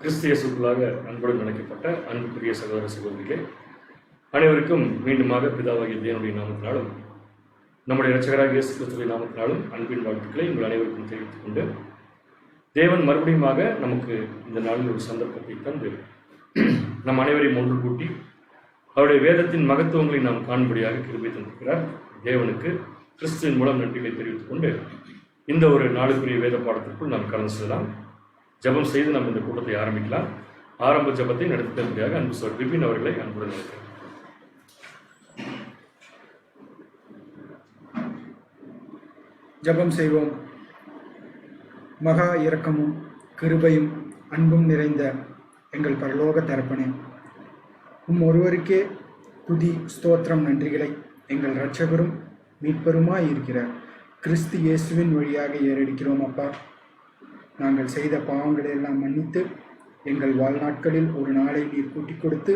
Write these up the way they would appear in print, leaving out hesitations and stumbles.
கிறிஸ்து இயேசுக்குள்ளாக அன்புடன் நினைக்கப்பட்ட அன்புக்குரிய சகோதர சகோதரிகளே, அனைவருக்கும் மீண்டுமாக பிதாவாகிய தேவனுடைய நாமத்தினாலும் நம்முடைய இரட்சகராக இயேசு கிறிஸ்துவின் நாமத்தினாலும் அன்பின் வாழ்த்துக்களை உங்கள் அனைவருக்கும் தெரிவித்துக் கொண்டு, தேவன் மறுபடியுமாக நமக்கு இந்த நாளில் ஒரு சந்தர்ப்பத்தை தந்து நம் அனைவரையும் ஒன்று கூட்டி அவருடைய வேதத்தின் மகத்துவங்களை நாம் காணும்படியாக கிருபை தந்திருக்கிறார். தேவனுக்கு கிறிஸ்துவின் மூலம் நன்றிகளை தெரிவித்துக் கொண்டு இந்த ஒரு நாளுக்குரிய வேத பாடத்திற்குள் நாம் கலந்து செல்லலாம். ஜபம் செய்து நாம் இந்த கூட்டத்தை ஆரம்பிக்கலாம். ஆரம்ப ஜபத்தை நடத்தி தரும்படியாக அன்பு சோர் விபின் அவர்களை அன்புடன் நினைக்கிறேன். ஜபம் செய்வோம். மகா இரக்கமும் கிருபையும் அன்பும் நிறைந்த எங்கள் பரலோக தரப்பனே, ஒருவருக்கே துதி ஸ்தோத்திரம் நன்றிகளை எங்கள் இரட்சகரும் மீட்பருமாய் இருக்கிற கிறிஸ்து இயேசுவின் வழியாக ஏறெடுக்கிறோம். அப்பா, நாங்கள் செய்த பாவங்களை எல்லாம் மன்னித்து எங்கள் வாழ்நாட்களில் ஒரு நாளை நீர் கூட்டிக் கொடுத்து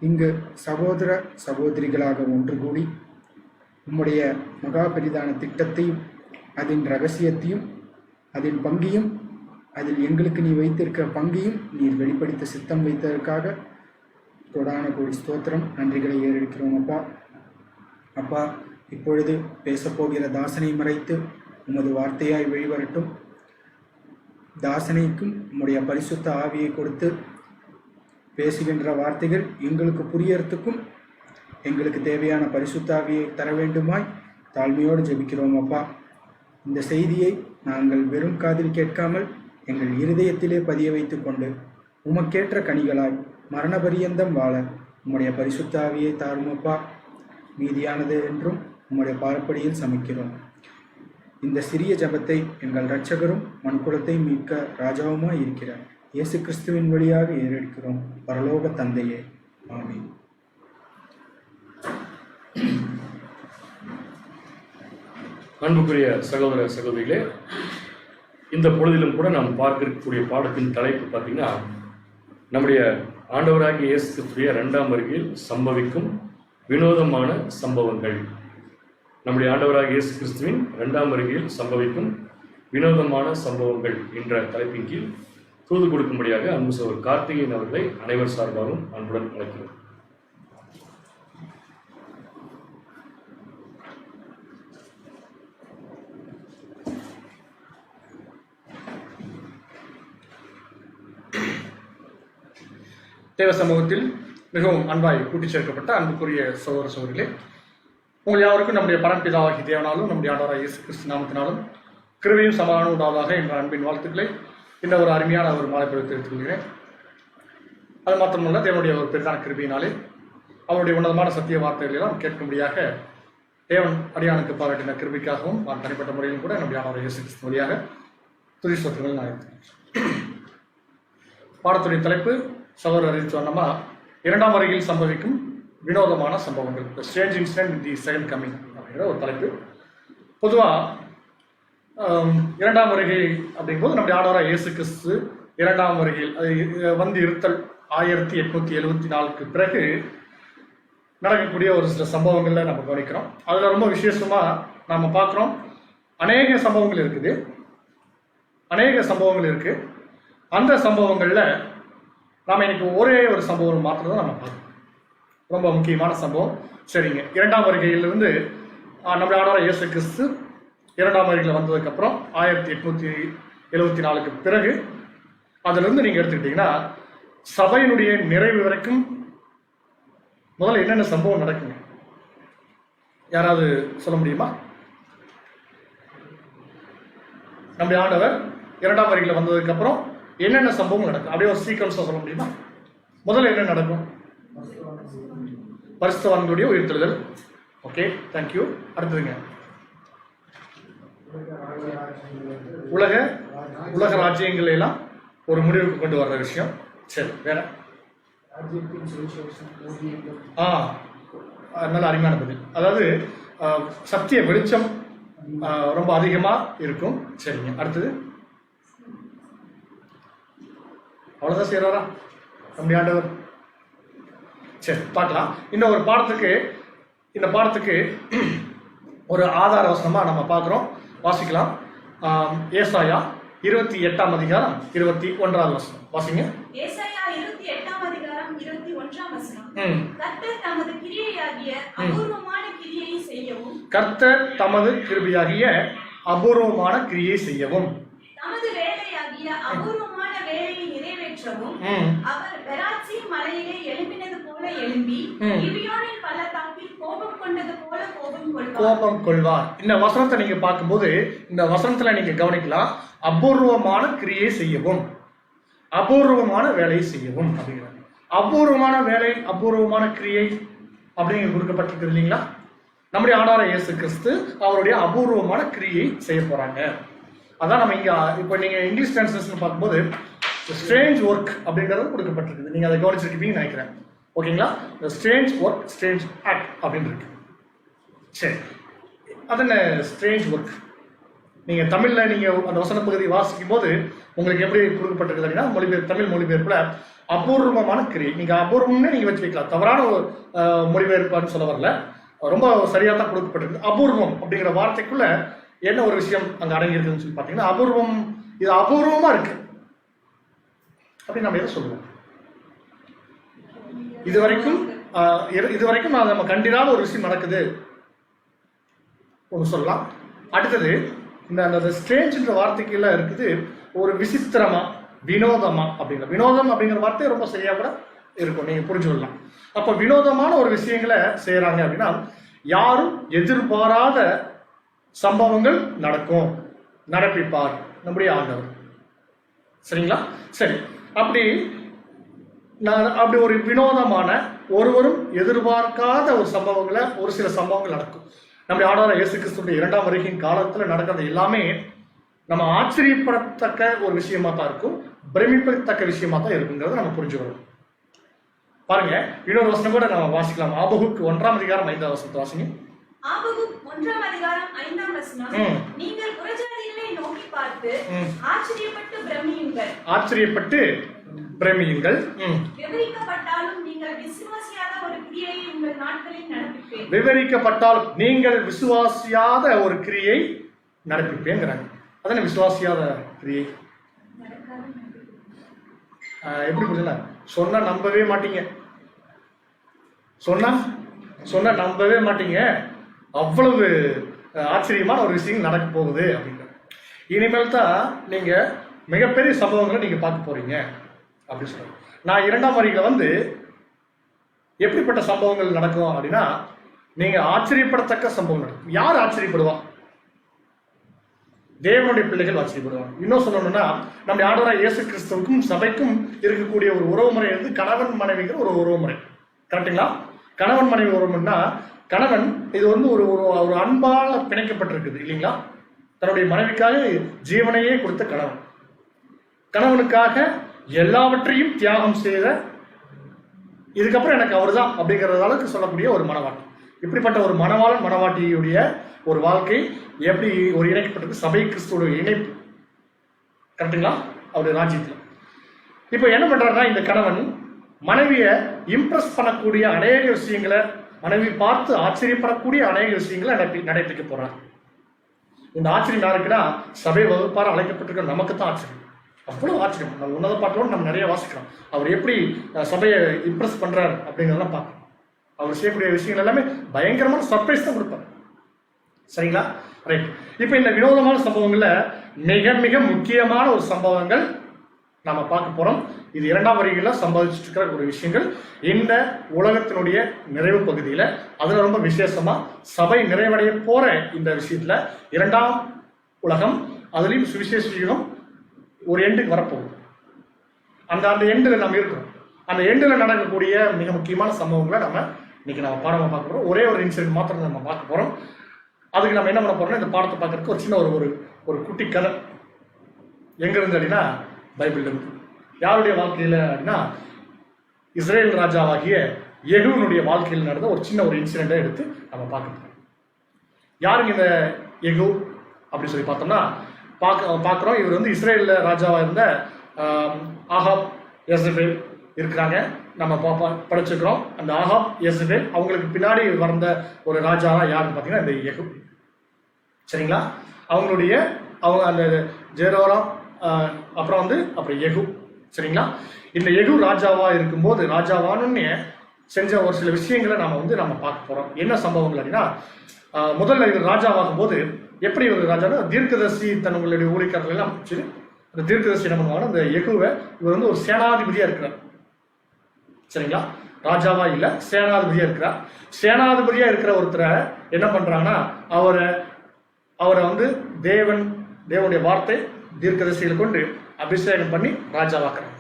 இங்கு சகோதர சகோதரிகளாக ஒன்று கூடி உம்முடைய மகா பெரிதான திட்டத்தையும் அதன் இரகசியத்தையும் அதன் பங்கையும் அதில் எங்களுக்கு நீ வைத்திருக்கிற பங்கையும் நீர் வெளிப்படுத்த சித்தம் வைத்ததற்காக கொடான கோடி ஸ்தோத்திரம் நன்றிகளை ஏறெடுக்கிறோம். அப்பா, இப்பொழுது பேசப்போகிற தாசனை மறைத்து உமது வார்த்தையாய் வெளிவரட்டும். தாசனைக்கும் உம்முடைய பரிசுத்த ஆவியை கொடுத்து பேசுகின்ற வார்த்தைகள் எங்களுக்கு புரியறதுக்கும் எங்களுக்கு தேவையான பரிசுத்த ஆவியை தர வேண்டுமாய் தாழ்மையோடு ஜெபிக்கிறோம். அப்பா, இந்த செய்தியை நாங்கள் வெறும் காதில் கேட்காமல் எங்கள் இருதயத்திலே பதிய வைத்து கொண்டு உமக்கேற்ற கனிகளாய் மரண பரியந்தம் வாழ உம்முடைய பரிசுத்த ஆவியை தாரும். அப்பா, மீதியானது என்றும் உம்முடைய பாரப்படியில் சமைக்கிறோம். இந்த சிறிய ஜபத்தை எங்கள் இரட்சகரும் மனுக்குலத்தை மீட்க ராஜாவுமாய் இருக்கிறார் இயேசு கிறிஸ்துவின் வழியாக ஏறெடுக்கிறோம். பரலோக தந்தையே, ஆமென். அன்புக்குரிய சகோதர சகோதரிகளே, இந்த பொழுதிலும் கூட நாம் பார்க்கக்கூடிய பாடத்தின் தலைப்பு பார்த்தீங்கன்னா, நம்முடைய ஆண்டவராகிய இயேசு கிறிஸ்துவின் 2ஆம் வருகையில் சம்பவிக்கும் வினோதமான சம்பவங்கள். நம்முடைய ஆண்டவராகிய இயேசு கிறிஸ்துவின் 2ஆம் வருகையில் சம்பவிக்கும் வினோதமான சம்பவங்கள் என்ற தலைப்பின் கீழ் தூது கொடுக்கும்படியாக அன்பு சகோதரர் கார்த்திகேயன் அவர்களை அனைவர் சார்பாகவும் அன்புடன் அழைக்கிறோம். தேவ சமூகத்தில் மிகவும் அன்பாய் கூட்டி சேர்க்கப்பட்ட அன்புக்குரிய சகோதர சகோதரிகளே, உங்கள் யாருக்கும் நம்முடைய பரம்பிதாவாகி தேவனாலும் நம்முடைய ஆண்டவராகிய இயேசு கிறிஸ்து நாமத்தினாலும் கிருபையும் சமாதானம் உண்டாவதாக என்ற அன்பின் வாழ்த்துக்களை இந்த ஒரு அருமையான ஒரு மாலை பொழுது தெரிவித்துக் கொள்கிறேன். அது மாத்திரமல்ல, தேவனுடைய ஒரு பெரிதான கிருபையினாலே அவருடைய உன்னதமான சத்திய வார்த்தைகளை எல்லாம் கேட்கும்படியாக தேவன் அடியானுக்கு பாராட்டின கிருபைக்காகவும் நான் தனிப்பட்ட முறையிலும் கூட நம்முடைய ஆண்டவராகிய இயேசு கிறிஸ்து வழியாக துதி ஸ்தோத்திரங்கள் நான் எடுத்துக்கிறேன். பாடத்துடைய தலைப்பு சகோதரர் அறிவித்து வண்ணமா 2ஆம் வருகையில் சம்பவிக்கும் வினோதமான சம்பவங்கள், the strange incident in the second coming அப்படிங்கிற ஒரு தலைப்பு. பொதுவாக 2ஆம் வருகை அப்படிங்கும்போது நம்முடைய ஆண்டவராகிய இயேசு கிறிஸ்து 2ஆம் வருகையில் அது வந்து இருத்தல் 1874க்கு பிறகு நடக்கக்கூடிய ஒரு சில சம்பவங்களை நம்ம கவனிக்கிறோம். அதில் ரொம்ப விசேஷமாக நம்ம பார்க்குறோம், அநேக சம்பவங்கள் இருக்குது. அந்த சம்பவங்களில் நாம் இன்னைக்கு ஒரே ஒரு சம்பவம் மாத்திரம் தான் நம்ம பார்க்கணும். ரொம்ப முக்கியமான சம்பவம். சரிங்க, 2ஆம் வருகையிலிருந்து நம்முடைய ஆண்டவராகிய இயேசு கிறிஸ்து 2ஆம் வருகையில் வந்ததுக்கப்புறம் 1874க்கு பிறகு அதிலிருந்து நீங்கள் எடுத்துக்கிட்டீங்கன்னா சபையினுடைய நிறைவு வரைக்கும் முதல்ல என்னென்ன சம்பவம் நடக்குங்க? யாராவது சொல்ல முடியுமா? நம்முடைய ஆண்டவர் 2ஆம் வருகையில் வந்ததுக்கப்புறம் என்னென்ன சம்பவம் நடக்கும்? அப்படியே ஒரு சீக்வன்ஸாக சொல்ல முடியுமா? முதல்ல என்ன நடக்கும்? பரிசுத்தவான்களுடைய உயிர்த்தெழுதல். Okay, thank you. அடுத்ததுங்க, உலக ராஜ்யங்கள் எல்லாம் ஒரு முடிவுக்கு கொண்டு வர்ற விஷயம். சரி, வேற? நல்ல அருமையான பதில். அதாவது சத்திய வெளிச்சம் ரொம்ப அதிகமாக இருக்கும். சரிங்க, அடுத்தது? அவ்வளோதான் செய்கிறாரா நம்முடைய ஆண்டவர்? சரி, பார்க்கலாம். இந்த பாடத்துக்கு ஒரு ஆதார வசனமாக நம்ம பார்க்குறோம், வாசிக்கலாம். ஏசாயா 28ஆம் அதிகாரம் 21வது வசனம் வாசிங்க. ஏசாயா 28ஆம் அதிகாரம் 21ஆம் வசனம். ம். கர்த்தர் தமது கிரியையாகிய அபூர்வமான கிரியை செய்யவும், கர்த்தர் தமது கிருபையாகிய அபூர்வமான கிரியை செய்யவும், தமது வேலையாகிய அபூர்வமான வேலையை நிறைவேற்றவும், ம். அவர் பெராத்சீம் மலையிலே எழும்பினது போல எழும்பி, ம். கிபியோனின் பள்ளத்தாக்கில் கோபம் கொண்டது போல கோபம் கொள்வார். கோபம் கொள்வார். இந்த வசனத்தை நீங்க பார்க்கும்போது இந்த வசனத்துல நீங்க கவனிக்கலாம், அபூர்வமான கிரியை செய்யவும், அபூர்வமான வேலையை செய்யவும் அப்படிங்கிறாங்க. அபூர்வமான வேலை, அபூர்வமான கிரியை அப்படிங்க கொடுக்கப்பட்டிருக்கு இல்லைங்களா? நம்முடைய ஆண்டவராகிய இயேசு கிறிஸ்து அவருடைய அபூர்வமான கிரியை செய்ய போறாங்க. அதான் நம்ம இங்க இப்போ நீங்க இங்கிலீஷ் டிரான்ஸ்லேஷன் பார்க்கும்போது ஸ்ட்ரேஞ்ச் ஒர்க் அப்படிங்கிறது கொடுக்கப்பட்டிருக்குது. நீங்க அதை கவனிச்சிருக்கீங்கன்னு நினைக்கிறேன். ஓகேங்களா? ஸ்ட்ரேஞ்ச் ஒர்க், ஸ்ட்ரேஞ்ச் ஆக்ட் அப்படின்னு இருக்கு. சரி, அது என்ன ஸ்ட்ரேஞ்ச் ஒர்க்? நீங்க தமிழ்ல நீங்க அந்த வசன பகுதி வாசிக்கும் போது உங்களுக்கு எப்படி கொடுக்கப்பட்டிருக்கு அப்படின்னா, மொழிபெயர்ப்பு, தமிழ் மொழிபெயர்ப்புல அபூர்வமான கிரியை. நீங்க அபூர்வம்னு நீங்க வச்சு வைக்கலாம், தவறான மொழிபெயர்ப்பான்னு சொல்ல வரல, ரொம்ப சரியா தான் கொடுக்கப்பட்டிருக்கு. அபூர்வம் அப்படிங்கிற வார்த்தைக்குள்ள என்ன ஒரு விஷயம் அங்க அடங்கி இருக்குன்னு சொல்லி பாத்தீங்கன்னா, அபூர்வம், இது அபூர்வமா இருக்கு அப்படின்னு நம்ம எதை சொல்லுவோம்? இதுவரைக்கும் நம்ம கண்டிராத ஒரு விஷயம் நடக்குது ஒன்று சொல்லலாம். அடுத்தது இந்த ஸ்ட்ரேஞ்சுன்ற வார்த்தைக்குள்ள இருக்குது ஒரு விசித்திரமா, வினோதமா அப்படிங்கிற. வினோதம் அப்படிங்கிற வார்த்தை ரொம்ப சரியா கூட இருக்கும், நீங்க புரிஞ்சு கொள்ளலாம். அப்ப வினோதமான ஒரு விஷயங்களை செய்யறாங்க அப்படின்னா, யாரும் எதிர்பாராத சம்பவங்கள் நடக்கும், நடப்பிப்பார் நம்முடைய ஆண்டவர். சரிங்களா? சரி, அப்படி ஒரு வினோதமான, ஒருவரும் எதிர்பார்க்காத ஒரு சம்பவங்களை, ஒரு சில சம்பவங்கள் நடக்கும். நம்முடைய ஆண்டவர் இயேசு கிறிஸ்துடைய 2ஆம் வருகையின் காலத்துல நடக்கிறது எல்லாமே நம்ம ஆச்சரியப்படத்தக்க ஒரு விஷயமா தான் இருக்கும், பிரமிப்பத்தக்க விஷயமா தான் இருக்குங்கிறத நம்ம புரிஞ்சுக்கணும். பாருங்க, இன்னொரு வசனம் கூட நம்ம வாசிக்கலாம். ஆபகுக் 1ஆம் அதிகாரம் 5ஆம் வசனத்தை வாசிங்க. ஆபகுக் 1ஆம் அதிகாரம் 5ஆம் வசனம். நீங்கள் புறஜாதிகளை நோக்கி பார்த்து ஆச்சரியப்பட்டு பிரமியுங்கள். ஆச்சரியப்பட்டு பிரமியுங்கள். விவரிக்கப்பட்டாலும் நீங்கள் விசுவாசியாத ஒரு கிரியை உங்கள் நாட்களில் நடப்பிப்பேன். விவரிக்கப்பட்டாலும் நீங்கள் விசுவாசியாத ஒரு கிரியை நடப்பிப்பேங்கிறாங்க. அதான விசுவாசியாத கிரியை. எப்படி புரியல? சொன்னா நம்பவே மாட்டீங்க, சொன்னா நம்பவே மாட்டீங்க, அவ்வளவு ஆச்சரியமான ஒரு விஷயம் நடக்க போகுது அப்படிங்கிற. இனிமேல் தான் நீங்க மிகப்பெரிய சம்பவங்களை நீங்க பார்க்க போறீங்க அப்படின்னு சொல்றாங்க. நான் 2ஆம் வருகையில எப்படிப்பட்ட சம்பவங்கள் நடக்கும் அப்படின்னா, நீங்க ஆச்சரியப்படத்தக்க சம்பவம் நடக்கும். யார் ஆச்சரியப்படுவா? தேவனுடைய பிள்ளைகள் ஆச்சரியப்படுவாங்க. இன்னும் சொல்லணும்னா, நம்முடைய ஆண்டவராகிய இயேசு கிறிஸ்துவுக்கும் சபைக்கும் இருக்கக்கூடிய ஒரு உறவு முறை கணவன் மனைவிங்கிற ஒரு உறவு முறை. கரெக்டுங்களா? கணவன் மனைவி உறவுன்னா, கணவன் இது ஒரு அன்பால பிணைக்கப்பட்டிருக்குது இல்லைங்களா? தன்னுடைய மனைவிக்காக ஜீவனையே கொடுத்த கணவன், கணவனுக்காக எல்லாவற்றையும் தியாகம் செய்த, இதுக்கப்புறம் எனக்கு அவர் தான் அப்படிங்கிற அளவுக்கு சொல்லக்கூடிய ஒரு மனவாட்டி. இப்படிப்பட்ட ஒரு மணவாளன் மணவாட்டியுடைய ஒரு வாழ்க்கை எப்படி ஒரு இணைக்கப்பட்டிருக்கு? சபை கிறிஸ்துவோட இணைப்பு. கரெக்டுங்களா? அவருடைய ராஜ்யத்தில் இப்போ என்ன பண்றாருன்னா, இந்த கணவன் மனைவியை இம்ப்ரெஸ் பண்ணக்கூடிய அநேக விஷயங்களை, மனைவி பார்த்து ஆச்சரியப்படக்கூடிய அநேக விஷயங்களை நடைபெற்ற போறார். இந்த ஆச்சரியம் யாருக்குன்னா, சபை வகுப்பார அழைக்கப்பட்டிருக்கிற நமக்கு தான் ஆச்சரியம். அவ்வளவு ஆச்சரியம். நம்ம உன்னத பாட்டோடு நம்ம நிறைய வாசிக்கிறோம். அவர் எப்படி சபையை இம்ப்ரெஸ் பண்றாரு அப்படிங்கிறதெல்லாம் பார்க்கணும். அவர் செய்யக்கூடிய விஷயங்கள் எல்லாமே பயங்கரமான சர்ப்ரைஸ் தான் கொடுப்பார். சரிங்களா? ரைட். இப்போ இந்த வினோதமான சம்பவங்கள்ல மிக மிக முக்கியமான ஒரு சம்பவங்கள் நாம பார்க்க போறோம். இது 2ஆம் வருகையில சம்பாதிச்சுட்டு இருக்கிற ஒரு விஷயங்கள். இந்த உலகத்தினுடைய நிறைவு பகுதியில, அதுல ரொம்ப விசேஷமா சபை நிறைவடைய போற இந்த விஷயத்துல 2ஆம் உலகம், அதுலயும் சுவிசேஷ யுகம் ஒரு எண்டுக்கு வரப்போகுது. அந்த எண்டில் நம்ம இருக்கிறோம். அந்த எண்டில் நடக்கக்கூடிய மிக முக்கியமான சம்பவங்களை நம்ம இன்னைக்கு நம்ம பாடமாக பார்க்க போகிறோம். ஒரே ஒரு இன்சிடென்ட் மாத்திரம் நம்ம பார்க்க போகிறோம். அதுக்கு நம்ம என்ன பண்ண போறோம்னா, இந்த பாடத்தை பார்க்கறதுக்கு ஒரு சின்ன ஒரு குட்டி கதை. எங்கிருந்து அப்படின்னா, பைபிள்ல இருந்து. யாருடைய வாழ்க்கையில் அப்படின்னா, இஸ்ரேல் ராஜாவாகிய யெகூனுடைய வாழ்க்கையில் நடந்த ஒரு சின்ன ஒரு இன்சிடென்ட்டை எடுத்து நம்ம பார்க்க போகிறோம். யாருங்க இந்த யெகூ அப்படின்னு சொல்லி பார்த்தோம்னா, பார்க்குறோம். இவர் இஸ்ரேலில் ராஜாவாக இருந்த ஆகாப், யெசபேல் இருக்கிறாங்க. நம்ம படிச்சுக்கிறோம். அந்த ஆகாப், யெசபேல் அவங்களுக்கு பின்னாடி வந்த ஒரு ராஜா தான் யாருன்னு பார்த்தீங்கன்னா இந்த யெகூ. சரிங்களா? அவங்க அந்த ஜெரோராம் அப்புறம் யெகூ. சரிங்களா? இந்த யெகூ ராஜாவா இருக்கும்போது ராஜாவானே செஞ்ச ஒரு சில விஷயங்களை நம்ம பார்க்க போறோம். என்ன சம்பவங்கள் அப்படின்னா, முதல்ல இவர் ராஜாவாகும் போது எப்படி ஒரு ராஜானா தீர்க்கதரிசி தன்னுடைய ஊழியக்காரர்கள் எல்லாம் சரி அந்த தீர்க்கதரிசி என்ன பண்ணுவாங்க, அந்த யெகூவை இவர் ஒரு சேனாதிபதியா இருக்கிறார். சரிங்களா? ராஜாவா இல்ல, சேனாதிபதியா இருக்கிறார். சேனாதிபதியா இருக்கிற ஒருத்தரை என்ன பண்றாங்கன்னா அவரை தேவனுடைய வார்த்தை தீர்க்கதரிசிகளை கொண்டு அபிஷேகம் பண்ணி ராஜாவாக்குறாங்க.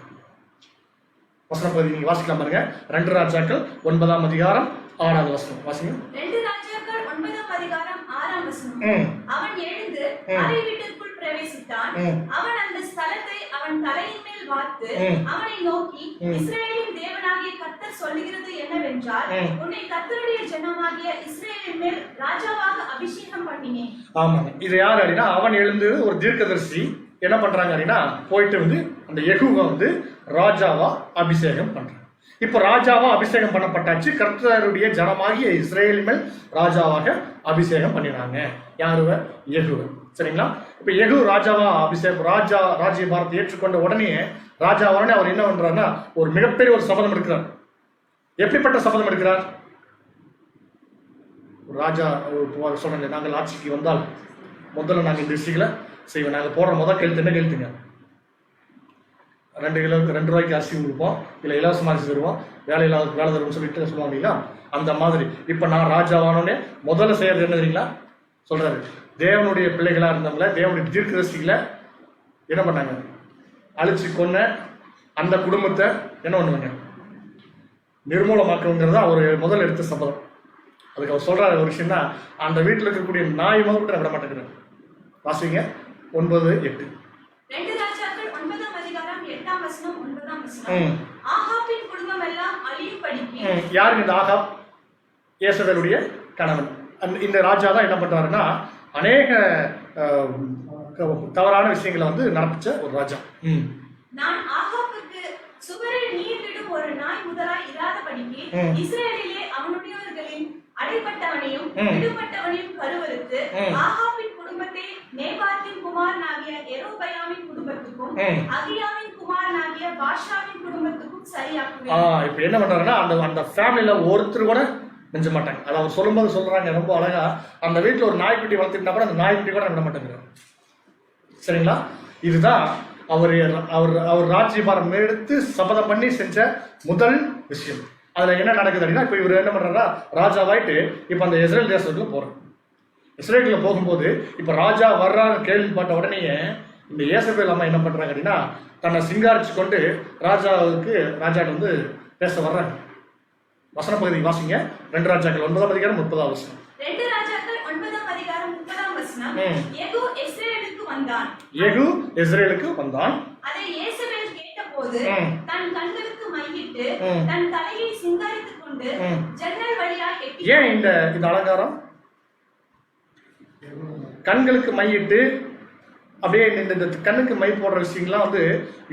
வசனம் பகுதி நீங்க வாசிக்கலாம் பாருங்க. 2 ராஜாக்கள் 9ஆம் அதிகாரம் 6வது வசனம் வாசிங்க. 2 ராஜாக்கள் 9ஆம் அதிகாரம் 6ஆம் வசனம். அவன் எழுந்து அறை வீட்டிற்குள் பிரவேசித்தான். அவன் அந்த ஸ்தலத்தை அவன் தலையின் மேல் வார்த்து அவனை நோக்கி, இஸ்ரவேலின் தேவனாகிய கர்த்தர் சொல்லுகிறது என்னவென்றால், உன்னை கர்த்தருடைய ஜனமாகிய இஸ்ரவேலின் மேல் ராஜாவாக அபிஷேகம் பண்ணினேன். ஆமாங்க. இது யார் அப்படின்னா, அவன் எழுந்து ஒரு தீர்க்கதரிசி என்ன பண்றாங்க அப்படின்னா, போயிட்டு அந்த யெகூவை ராஜாவா அபிஷேகம் பண்றாங்க. இப்ப ராஜாவா அபிஷேகம் பண்ணப்பட்டாச்சு. கர்த்தருடைய ஜனமாகிய இஸ்ரேல் மேல் ராஜாவாக அபிஷேகம் பண்ணினாங்க. யாருவ? யெகூ. சரிங்களா? இப்ப யெகூ ராஜாவா ராஜ்ய பாரத்தை ஏற்றுக்கொண்ட உடனே அவர் என்ன பண்றாருன்னா, ஒரு மிகப்பெரிய ஒரு சபதம் எடுக்கிறார். எப்படிப்பட்ட சபதம் எடுக்கிறார்? ராஜா சொன்னாங்க, நாங்கள் ஆட்சிக்கு வந்தால் முதல்ல நாங்கள் இந்த விஷயங்களை செய்வோம். நாங்கள் போடுற முதல் கழுத்து என்ன கழுத்துங்க? 2 கிலோவுக்கு 2 ரூபாய்க்கு அரிசி கொடுப்போம், இல்லை இலவசமாக அரிசி தருவோம், வேலை தருவோம் சொல்லிட்டு சொல்லுவாங்க இல்லைங்களா? அந்த மாதிரி இப்போ நான் ராஜாவானோடனே முதல்ல செய்யறது என்ன தெரியுங்களா? சொல்றாரு, தேவனுடைய பிள்ளைகளா இருந்தவங்கள, தேவனுடைய தீர்க்கதரிசிகளை என்ன பண்ணாங்க? அழிச்சு கொன்ன அந்த குடும்பத்தை என்ன பண்ணுவாங்க? நிர்மூலமாக்கணுங்கிறத அவர் முதல் எடுத்த சபதம். அதுக்கு அவர் சொல்றாரு ஒரு விஷயம்னா, அந்த வீட்டில் இருக்கக்கூடிய நாய் முதல் விட மாட்டேங்கிறார். வாசிங்க 9:8. 2 ராஜாக்கள் 9ஆம் அதிகாரம் 8ஆம் வசனம் 9ஆம் வசனம். ஆகாபின் குடும்பம் எல்லாம் அழியும்படிக்கு. யாருக்கு இந்த ஆகாப்? யேசபேலுடைய கணவன். இந்த ராஜா தான் என்ன பண்றாருன்னா, அநேக தவறான விஷயங்களை நடப்பிச்ச ஒரு ராஜா. நான் ஆகாபுக்கு சுவரில் நீர் விடும் ஒரு நாய் முதலாய் இராதபடிக்கு இஸ்ரவேலிலே அவனுடையவர்களின் அடைப்பட்டவனையும் விடுபட்டவனையும் கருவறுத்து ஆகாபின் குடும்பத்தை நேபாத்தின் குமாரனாகிய யெரொபெயாமின் குடும்பத்துக்கும் அகியாவின் குமாரனாகிய பாஷாவின் குடும்பத்துக்கும் சரியாக்குவேன். இப்ப என்ன பண்றாருன்னா, அந்த ஃபேமிலில ஒருத்தர் கூட மிஞ்ச மாட்டாங்க. அதை அவர் சொல்லும்போது சொல்றாங்க ரொம்ப அழகா, அந்த வீட்டுல ஒரு நாய்க்குட்டி வளர்த்துட்டா கூட அந்த நாய்க்குட்டி கூட விட மாட்டேங்கிறார். சரிங்களா? இதுதான் அவர் ராஜ்யபாரம் எடுத்து சபதம் பண்ணி செஞ்ச முதல் விஷயம். அதுல என்ன நடக்குது அப்படின்னா, இப்ப இவர் என்ன பண்றாருன்னா, ராஜாவாயிட்டு இப்ப அந்த இஸ்ரேல் தேசத்துக்குள்ள போறாரு. இஸ்ரேலுக்குள்ள போகும்போது இப்ப ராஜா வர்றான்னு கேள்விப்பட்ட உடனேயே இந்த யேசபேல் அம்மா என்ன பண்றாங்க அப்படின்னா, தன்னை சிங்காரிச்சு கொண்டு ராஜாட்ட பேச வர்றாங்க. வசன பகுதி வாசிங்க. 2 ராஜாக்கள் 9ஆம் அதிகாரம் 30ஆம் வசனம். 2 ராஜாக்கள் 9ஆம் அதிகாரம் 30ஆம் வசனம். யெகூ இஸ்ரேலுக்கு வந்தான். அதை யேசபேல் கேட்டபோது தன் கண்களுக்கு மையிட்டு தன் தலையை சிங்காரித்துக் கொண்டு ஜன்னல் வழியாக எட்டி. ஏன் இந்த அலங்காரம்? கண்களுக்கு மையிட்டு அப்படியே இந்த கண்ணுக்கு மை போடுற விஷயங்கள்லாம்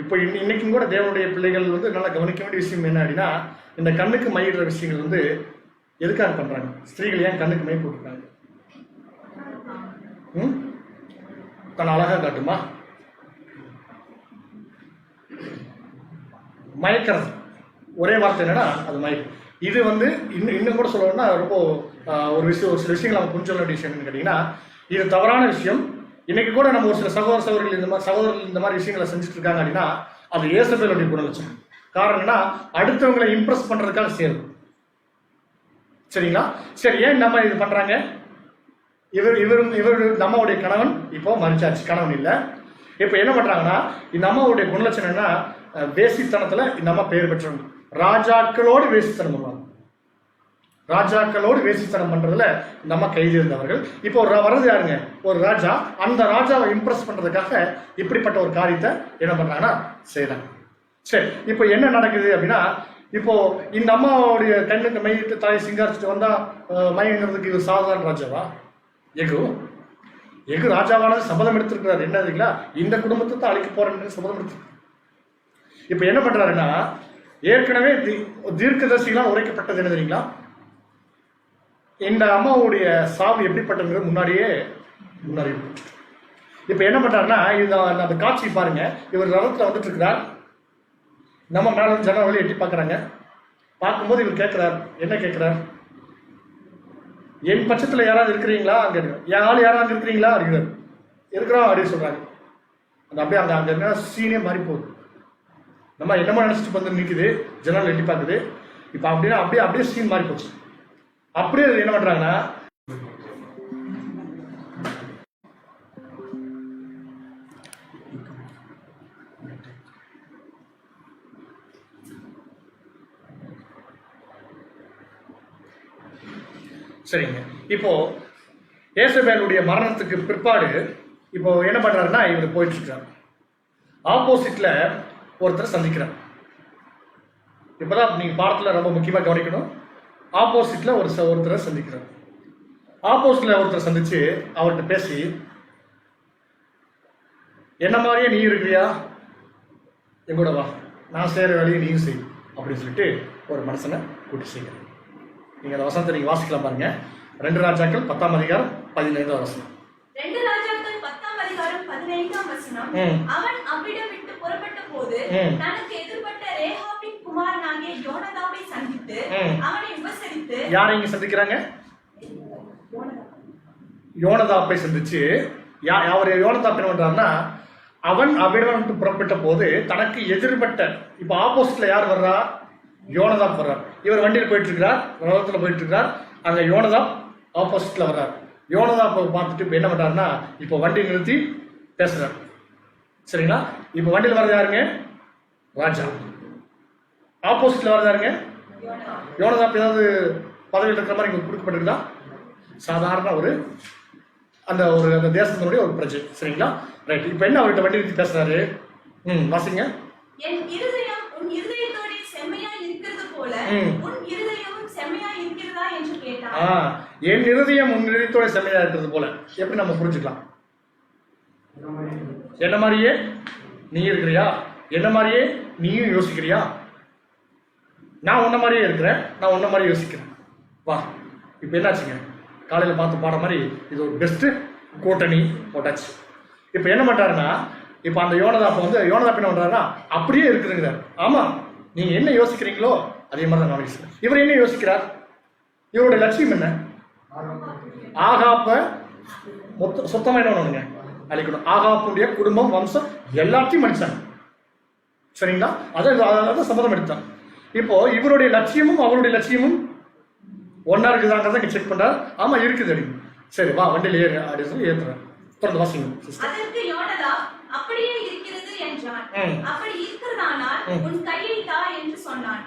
இப்போ இன்னைக்கும் கூட தேவனுடைய பிள்ளைகள் நல்லா கவனிக்க வேண்டிய விஷயம் என்ன அப்படின்னா, இந்த கண்ணுக்கு மையிடுற விஷயங்கள் எதுக்காக பண்றாங்க? ஸ்திரீகள் ஏன் கண்ணுக்கு மை போட்டுருக்காங்க? தன் அழகா காட்டுமா? மயக்கிறது. ஒரே வார்த்தை என்னன்னா அது மயக்கம். இது இன்னும் கூட சொல்லணும்னா ரொம்ப ஒரு சில விஷயங்கள் நம்ம புரிஞ்ச வேண்டிய விஷயம் என்னன்னு கேட்டீங்கன்னா, இது தவறான விஷயம். இன்னைக்கு கூட நம்ம ஒரு சில சகோதரர்கள் இந்த மாதிரி விஷயங்களை செஞ்சுட்டு இருக்காங்க அப்படின்னா, அது யேசபேலுடைய குணலட்சணம். காரணம் என்னன்னா, அடுத்தவங்களை இம்ப்ரெஸ் பண்றதுக்காக சேரும். சரிங்களா? சரி, ஏன் நம்ம இது பண்றாங்க? இவர் நம்மளுடைய கணவன் இப்போ மறிச்சாச்சு, கணவன் இல்லை. இப்போ என்ன பண்றாங்கன்னா, இந்த அம்மாவுடைய குணலட்சணம் என்ன? வேசித்தனத்துல இந்த அம்மா பெயர் பெற்றவங்க. ராஜாக்களோடு வேசித்தனம் பண்ணுவாங்க. ராஜாக்களோடு வேசித்தனம் பண்றதுல இந்த அம்மா கைது இருந்தவர்கள். இப்போ வர்றது யாருங்க? ஒரு ராஜா. அந்த ராஜாவை இம்ப்ரெஸ் பண்றதுக்காக இப்படிப்பட்ட ஒரு காரியத்தை என்ன பண்றாங்கன்னா செய்யறாங்க. சரி, இப்போ என்ன நடக்குது அப்படின்னா, இப்போ இந்த அம்மாவுடைய கண்ணுக்கு மையிட்டு தாயை சிங்காரிச்சுட்டு வந்தா மயங்கிறதுக்கு இது சாதாரண ராஜாவா? யெகூ ராஜாவானது சபதம் எடுத்திருக்கிறார். என்ன தெரியுங்களா? இந்த குடும்பத்தை தான் அழிக்க போறேன்னு சபதம் எடுத்திருக்காரு. இப்ப என்ன பண்றாருன்னா, ஏற்கனவே தீர்க்கதரிசிகளால் உரைக்கப்பட்டது என்ன தெரியுங்களா? இந்த அம்மாவுடைய சாவு எப்படிப்பட்டது முன்னாடி இப்ப என்ன பண்றாருன்னா அந்த காட்சி பாருங்க. இவர் ரதத்துல வந்துட்டு இருக்கிறார். நம்ம மேல ஜன வழி எட்டி பாக்குறாங்க. பார்க்கும்போது இவர் கேட்கிறார், என்ன கேட்கிறார்? என் பட்சத்துல யாராவது இருக்கிறீங்களா? அங்க என் ஆள் யாராவது இருக்கிறீங்களா? இருக்கிறோம் அப்படின்னு சொல்றாங்க. அந்த அப்படியே அங்க என்ன சீனே மாறி போகுது. நம்ம என்னமா நினைச்சிட்டு வந்து நிற்குது, ஜன்னல் எட்டி பார்க்குது. இப்ப அப்படின்னா அப்படியே சீன் மாறி போச்சு. அப்படியே என்ன பண்றாங்கன்னா, சரிங்க, இப்போ ஏசபேலுடைய மரணத்துக்கு பிற்பாடு இப்போ என்ன பண்றாருன்னா, இவர் போயிட்டு இருக்காரு. ஆப்போசிட்ல ஒருத்தர் சந்திக்கிறார். இப்பதான் நீங்க பாடத்துல ரொம்ப முக்கியமா கவனிக்கணும். ஆப்போசிட்ல ஒருத்தரை சந்திக்கிறார். ஆப்போசிட்ல ஒருத்தர் சந்திச்சு அவர்கிட்ட பேசி, என்ன மாதிரியே நீ இருக்கிறியா, எங்கூட வா, நான் செய்யற வேலையை நீயும் செய் அப்படின்னு சொல்லிட்டு ஒரு மனுஷனை கூட்டி செய்கிறார். நீங்க அந்த வசனத்தை நீங்க வாசிக்கலாம் பாருங்க. 2 ராஜாக்கள் 10ஆம் அதிகாரம் 15ஆம் வசனம். 2 ராஜாக்கள் 10ஆம் அதிகாரம் 15ஆம் வசனம். அவன் அவ்விடம் விட்டு புறப்பட்ட போது தனக்கு எதிர்பட்ட ரேகாபின் குமாரனாகிய யோனதாபை சந்தித்து அவனை உபசரித்து. யாரை இங்க சந்திக்கிறாங்க? யோனதாபை சந்திச்சு அவர் யோனதாப் என்ன பண்றாருன்னா, அவன் அவ்விடம் விட்டு புறப்பட்ட போது தனக்கு எதிர்பட்ட, இப்ப ஆப்போசிட்ல யார் வர்றா? யோனதாப் வர்றார். இவர் வண்டியில் போயிட்டு இருக்கிறார், ரதத்துல போயிட்டு இருக்கிறார். அங்க யோனதாப் ஆப்போசிட்ல வர்றார். யோனதாப்பை பார்த்துட்டு இப்ப என்ன பண்றாருன்னா, இப்போ வண்டி நிறுத்தி பேசுறார். சரிங்களா? இப்ப வண்டியில் வர்றது யாருங்க? ராஜா. ஆப்போசிட்ல வர்றது யாருங்க? யோனதாப். ஏதாவது பதவியில் இருக்கிற மாதிரி இங்க கொடுக்கப்பட்டிருக்கா? சாதாரண அந்த தேசத்தினுடைய ஒரு பிரஜை. சரிங்களா? ரைட். இப்ப என்ன அவர்கிட்ட வண்டி நிறுத்தி பேசுறாரு? வாசிங்க. என் இருதயம் உன் இருதயத்தோட செம்மையா இருக்கிறது போல உன் இருதயமும் செம்மையா இருக்கிறதா என்று கேட்டான். என் இருதயம் உன் இருதயத்தோட செம்மையா இருக்கிறது போல எப்படி நம்ம புரிஞ்சுக்கலாம்? என்ன மாதிரியே நீ இருக்கிறியா? என்ன மாதிரியே நீயும் யோசிக்கிறியா? நான் உன்ன மாதிரியே இருக்கிறேன், நான் உன்ன மாதிரி யோசிக்கிறேன். வா. இப்ப என்னாச்சுங்க? காலையில பார்த்து பாட மாதிரி இது ஒரு பெஸ்ட் கூட்டணி போட்டாச்சு. இப்ப என்ன பண்றாருன்னா, இப்ப அந்த யோனதாப் யோனதாப் என்ன பண்றாருன்னா, அப்படியே இருக்குதுங்கிறார். ஆமா, நீங்க என்ன யோசிக்கிறீங்களோ அதே மாதிரி தான் நான். இவர் என்ன யோசிக்கிறார்? இவருடைய லட்சியம் என்ன? ஆகாப்ப சுத்தமா என்ன பண்ணுங்க, அழிக்கணும். ஆகாப்புடைய குடும்பம், வம்சம் எல்லாத்தையும் மனுஷன். சரிங்களா? அதான் சம்மதம் எடுத்தான். இப்போ இவருடைய லட்சியமும் அவருடைய லட்சியமும் ஒன்னா இருக்குதாங்கிறத இங்க செக் பண்றாரு. ஆமா இருக்குது. சரி வா, வண்டியில் ஏறு அப்படின்னு சொல்லி ஏத்துறேன். தொடர்ந்து வாசிங்க. அதற்கு யோனதாப் அப்படியே இருக்கிறது என்றான். அப்படி இருக்கிறதானால் உன் கையை தா என்று சொன்னான்.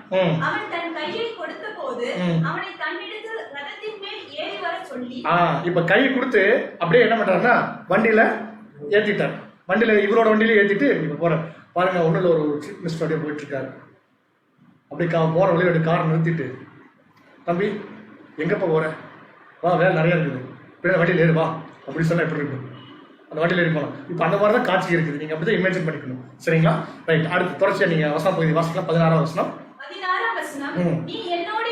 அவன் தன் கையை கொடுத்த போது அவனை தன்னிடத்தில் ரதத்தின் மேல் ஏறி வர சொல்லி. இப்ப கையை கொடுத்து அப்படியே என்ன பண்றாருன்னா, வண்டியில ஏத்திட்டார். வண்டியில இவரோட வண்டியில ஏத்திட்டு இப்ப போற பாருங்க. ஒண்ணுல ஒரு சீஃப் மினிஸ்டர் அப்படியே போயிட்டு இருக்காரு. அப்படி போற வழியோட காரை நிறுத்திட்டு, தம்பி எங்கப்பா போற? வா, வேலை நிறைய இருக்குது, வண்டியில் ஏறு வா அப்படி சொன்னா எப்படி இருக்கும்? அந்த வண்டியில் ஏறி போகலாம். இப்போ அந்த மாதிரி தான் காட்சி இருக்குது. நீங்க அப்படிதான் இமேஜின் பண்ணிக்கணும். சரிங்களா? ரைட். அடுத்து தொடர்ச்சியா நீங்க வசனம் பகுதி வாசிக்கலாம். 16ஆம் வசனம். 16ஆம் வசனம். நீ என்னோட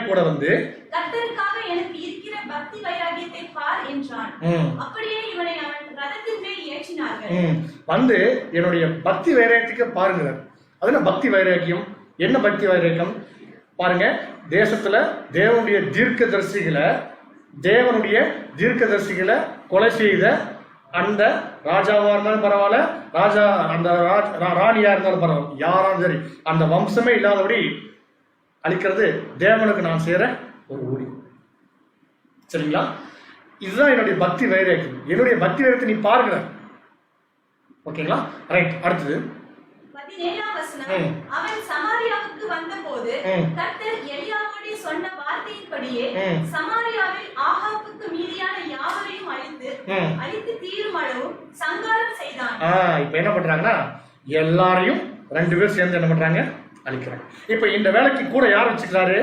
கூட வந்து கர்த்தருக்காக எனக்கு இருக்கிற பக்தி வைராகியத்தை பார் என்றான். அப்படியே இவனை அவன் ரதத்தின் மேல் ஏற்றினார்கள். வந்து என்னுடைய பக்தி வைராகியத்துக்கு பாருங்க. அது பக்தி வைராகியம். என்ன பக்தி வைராகியம் பாருங்க. தேசத்துல தேவனுடைய தீர்க்கதரிசிகளை கொலை செய்த அந்த ராஜாவா இருந்தாலும் பரவாயில்ல, ராணியா இருந்தாலும் பரவாயில்ல, யாராலும் சரி, அந்த வம்சமே இல்லாதபடி அழிக்கிறது தேவனுக்கு நான் செய்யற ஒரு ஊழியம். சரிங்களா? இதுதான் என்னுடைய பக்தி வைராக்கியம். என்னுடைய பக்தி வைராக்கியத்தை நீ பாருங்க. ஓகேங்களா? ரைட். அடுத்தது 17ஆம் வசனம். அவன் சமாரியாவுக்கு வந்தபோது கர்த்தர் எலியாவோடு சொன்ன வார்த்தையின்படியே சமாரியாவில் ஆகாபுக்கு மீதியான யாவரையும் அழித்து தீரும் அளவும் சங்காரம் செய்தான். இப்ப என்ன பண்றாங்கன்னா, எல்லாரையும் 2 பேர் சேர்ந்து என்ன பண்றாங்க? அழிக்கிறாங்க. இப்ப இந்த வேலைக்கு கூட யார் வச்சுக்கிறாரு?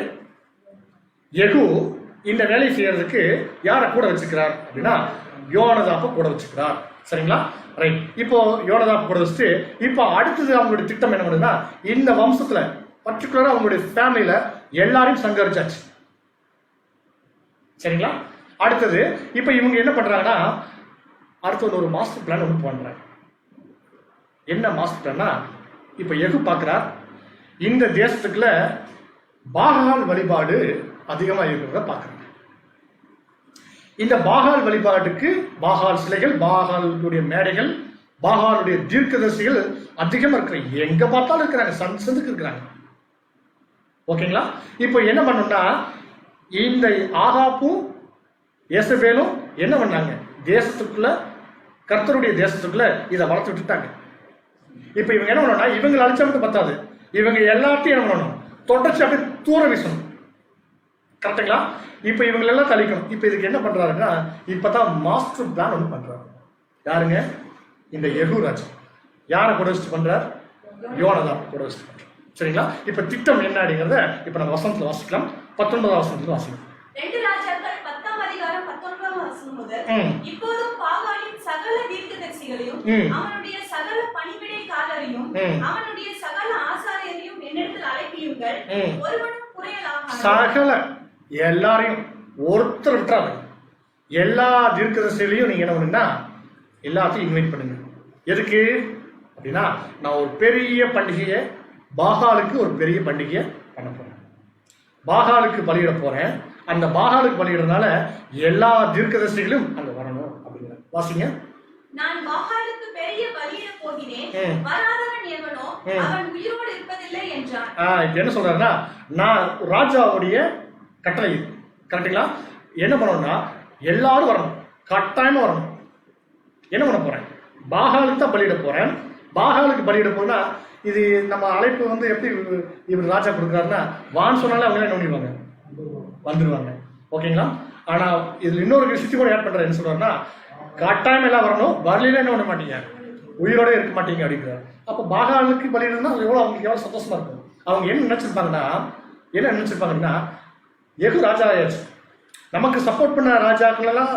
யெகூ இந்த வேலையை செய்யறதுக்கு யாரை கூட வச்சுக்கிறார் அப்படின்னா, யோனதாப்பை கூட வச்சுக்கிறார். சரிங்களா? ரைட். இப்போ யோனதாப் கூட வச்சுட்டு இப்போ அடுத்தது அவங்களுடைய திட்டம் என்ன பண்ணுதுன்னா, இந்த வம்சத்துல பர்டிகுலரா அவங்களுடைய ஃபேமிலியில எல்லாரையும் சங்கரிச்சாச்சு. சரிங்களா? அடுத்தது இப்ப இவங்க என்ன பண்றாங்கன்னா, அடுத்து ஒரு மாஸ்டர் பிளான் ஒன்று பண்றாரு. என்ன மாஸ்டர் பிளான்னா, இப்ப எகு பார்க்கிறார், இந்த தேசத்துக்குள்ள பாகால் வழிபாடு அதிகமா இருக்கிறத பார்க்கிறார். இந்த பாகால் வழிபாட்டுக்கு பாகால் சிலைகள், பாகாலுடைய மேடைகள், பாகாலுடைய தீர்க்கதரிசிகள் அதிகமா இருக்கிறாங்க. எங்க பார்த்தாலும் இருக்கிறாங்க, சந்துக்கு இருக்கிறாங்க. ஓகேங்களா? இப்போ என்ன பண்ணணும்னா, இந்த ஆகாப்பும் யேசபேலும் என்ன பண்ணாங்க, தேசத்துக்குள்ள கர்த்தருடைய தேசத்துக்குள்ள இதை வளர்த்து விட்டுட்டாங்க. இப்ப இவங்க என்ன பண்ணணும்னா, இவங்களை அழிச்சா மட்டும் பத்தாது, இவங்க எல்லாத்தையும் என்ன பண்ணணும், தொடர்ச்சி அப்படியே தூர வீசணும். கரெக்டுங்களா? இப்ப இவங்க எல்லாம் தளிக்கணும். இப்ப இதுக்கு என்ன பண்றாருன்னா, இப்பதான் மாஸ்டர் பிளான் ஒன்று பண்றாரு. யாருங்க? இந்த யெகூ ராஜா. யாரை கூட வச்சுட்டு பண்றார்? யோனதாப் கூட வச்சுட்டு பண்றார். சரிங்களா? இப்ப திட்டம் என்ன அப்படிங்கிறத இப்ப நம்ம வசனத்துல வாசிக்கலாம். 19ஆம் வசனத்துல வாசிக்கலாம். 2 ராஜாக்கள் 10ஆம் அதிகாரம் 19ஆம் வசனம் முதல். இப்போதும் பாகாலின் சகல தீர்க்கதரிசிகளையும் அவனுடைய சகல பணிவிடைக்காரரையும் அவனுடைய சகல ஆசாரியரையும் என்னிடத்தில் அழைப்பியுங்கள், ஒருவனும் குறையலாகாது. சகல எல்லாரையும் ஒருத்தர் விட்டுறாங்க. எல்லா தீர்க்கதரிசிகளையும் நீங்க என்ன பண்ணுன்னா, எல்லாத்தையும் இன்வைட் பண்ணுங்க. எதுக்கு அப்படின்னா, நான் ஒரு பெரிய பண்டிகையை, பாகாலுக்கு ஒரு பெரிய பண்டிகையை பண்ண போறேன். பாகாலுக்கு பலியிட போறேன். அந்த பாகாலுக்கு பலியிடறதுனால எல்லா தீர்க்கதரிசிகளும் அங்க வரணும் அப்படிங்கிற வாசிங்க. நான் பாகாலுக்கு பெரிய பலியிட போகிறேன், வராதவன் எவனோ அவன் உயிரோடு இருப்பதில்லை என்றான். இப்ப என்ன சொல்றாருன்னா, நான் ராஜாவுடைய கட்டளை இது. கரெக்டுங்களா? என்ன பண்ணணும்னா, எல்லாரும் வரணும், கட்டாயமா வரணும். என்ன பண்ண போறேன்? பாகாலுக்கு தான் பலியிட போறேன். பாகாலுக்கு பலியிட போனா, இது நம்ம அழைப்பு வந்து எப்படி இவர் ராஜா கொடுக்குறாருன்னா, வான்னு சொன்னாலே அவங்க என்ன பண்ணிடுவாங்க, வந்துடுவாங்க. ஓகேங்களா? ஆனா இதுல இன்னொரு விஷயத்தையும் கூட ஆட் பண்றாரு. என்ன சொல்றாருன்னா, கட்டாயம் எல்லாம் வரணும், வரலாம் என்ன பண்ண மாட்டீங்க, உயிரோட இருக்க மாட்டீங்க அப்படிங்கிறார். அப்ப பாகாலுக்கு பலியிடுறதுனா எவ்வளவு அவங்களுக்கு எவ்வளவு சந்தோஷமா இருக்கும். அவங்க என்ன நினைச்சிருப்பாங்கன்னா, யெகூ ராஜா ஆயாச்சு, நமக்கு சப்போர்ட் பண்ண ராஜாக்கள் எல்லாம்,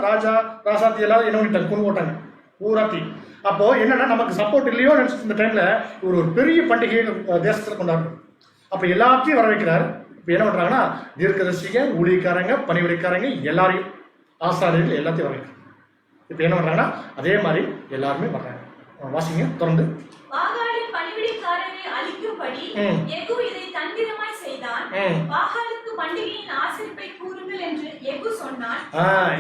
ராசாத்தி எல்லாம் என்ன பண்ணிட்டாங்க, கொண்டு போட்டாங்க ஊராத்தி. அப்போ என்னன்னா, நமக்கு சப்போர்ட் இல்லையோ நினைச்சிட்டு இந்த டைம்ல ஒரு பெரிய பண்டிகையை தேசத்துல கொண்டாடணும். அப்ப எல்லாத்தையும் வர வைக்கிறாரு. இப்ப என்ன பண்றாங்கன்னா, தீர்க்கதரிசிங்க, ஊழியக்காரங்க, பணிவிடைக்காரங்க, எல்லாரையும், ஆசாரியர்கள் எல்லாத்தையும் வர வைக்கிறாங்க. இப்ப என்ன பண்றாங்கன்னா, அதே மாதிரி எல்லாருமே வர்றாங்க. வாசிங்க தொடர்ந்து. பாகாலின் பணிவிடைக்காரரை அழிக்கும்படி யெகூ இதை தந்திரமாய் செய்தான். பாகாலுக்கு பண்டிகையின் ஆசரிப்பை கூறுங்கள் என்று யெகூ சொன்னான்.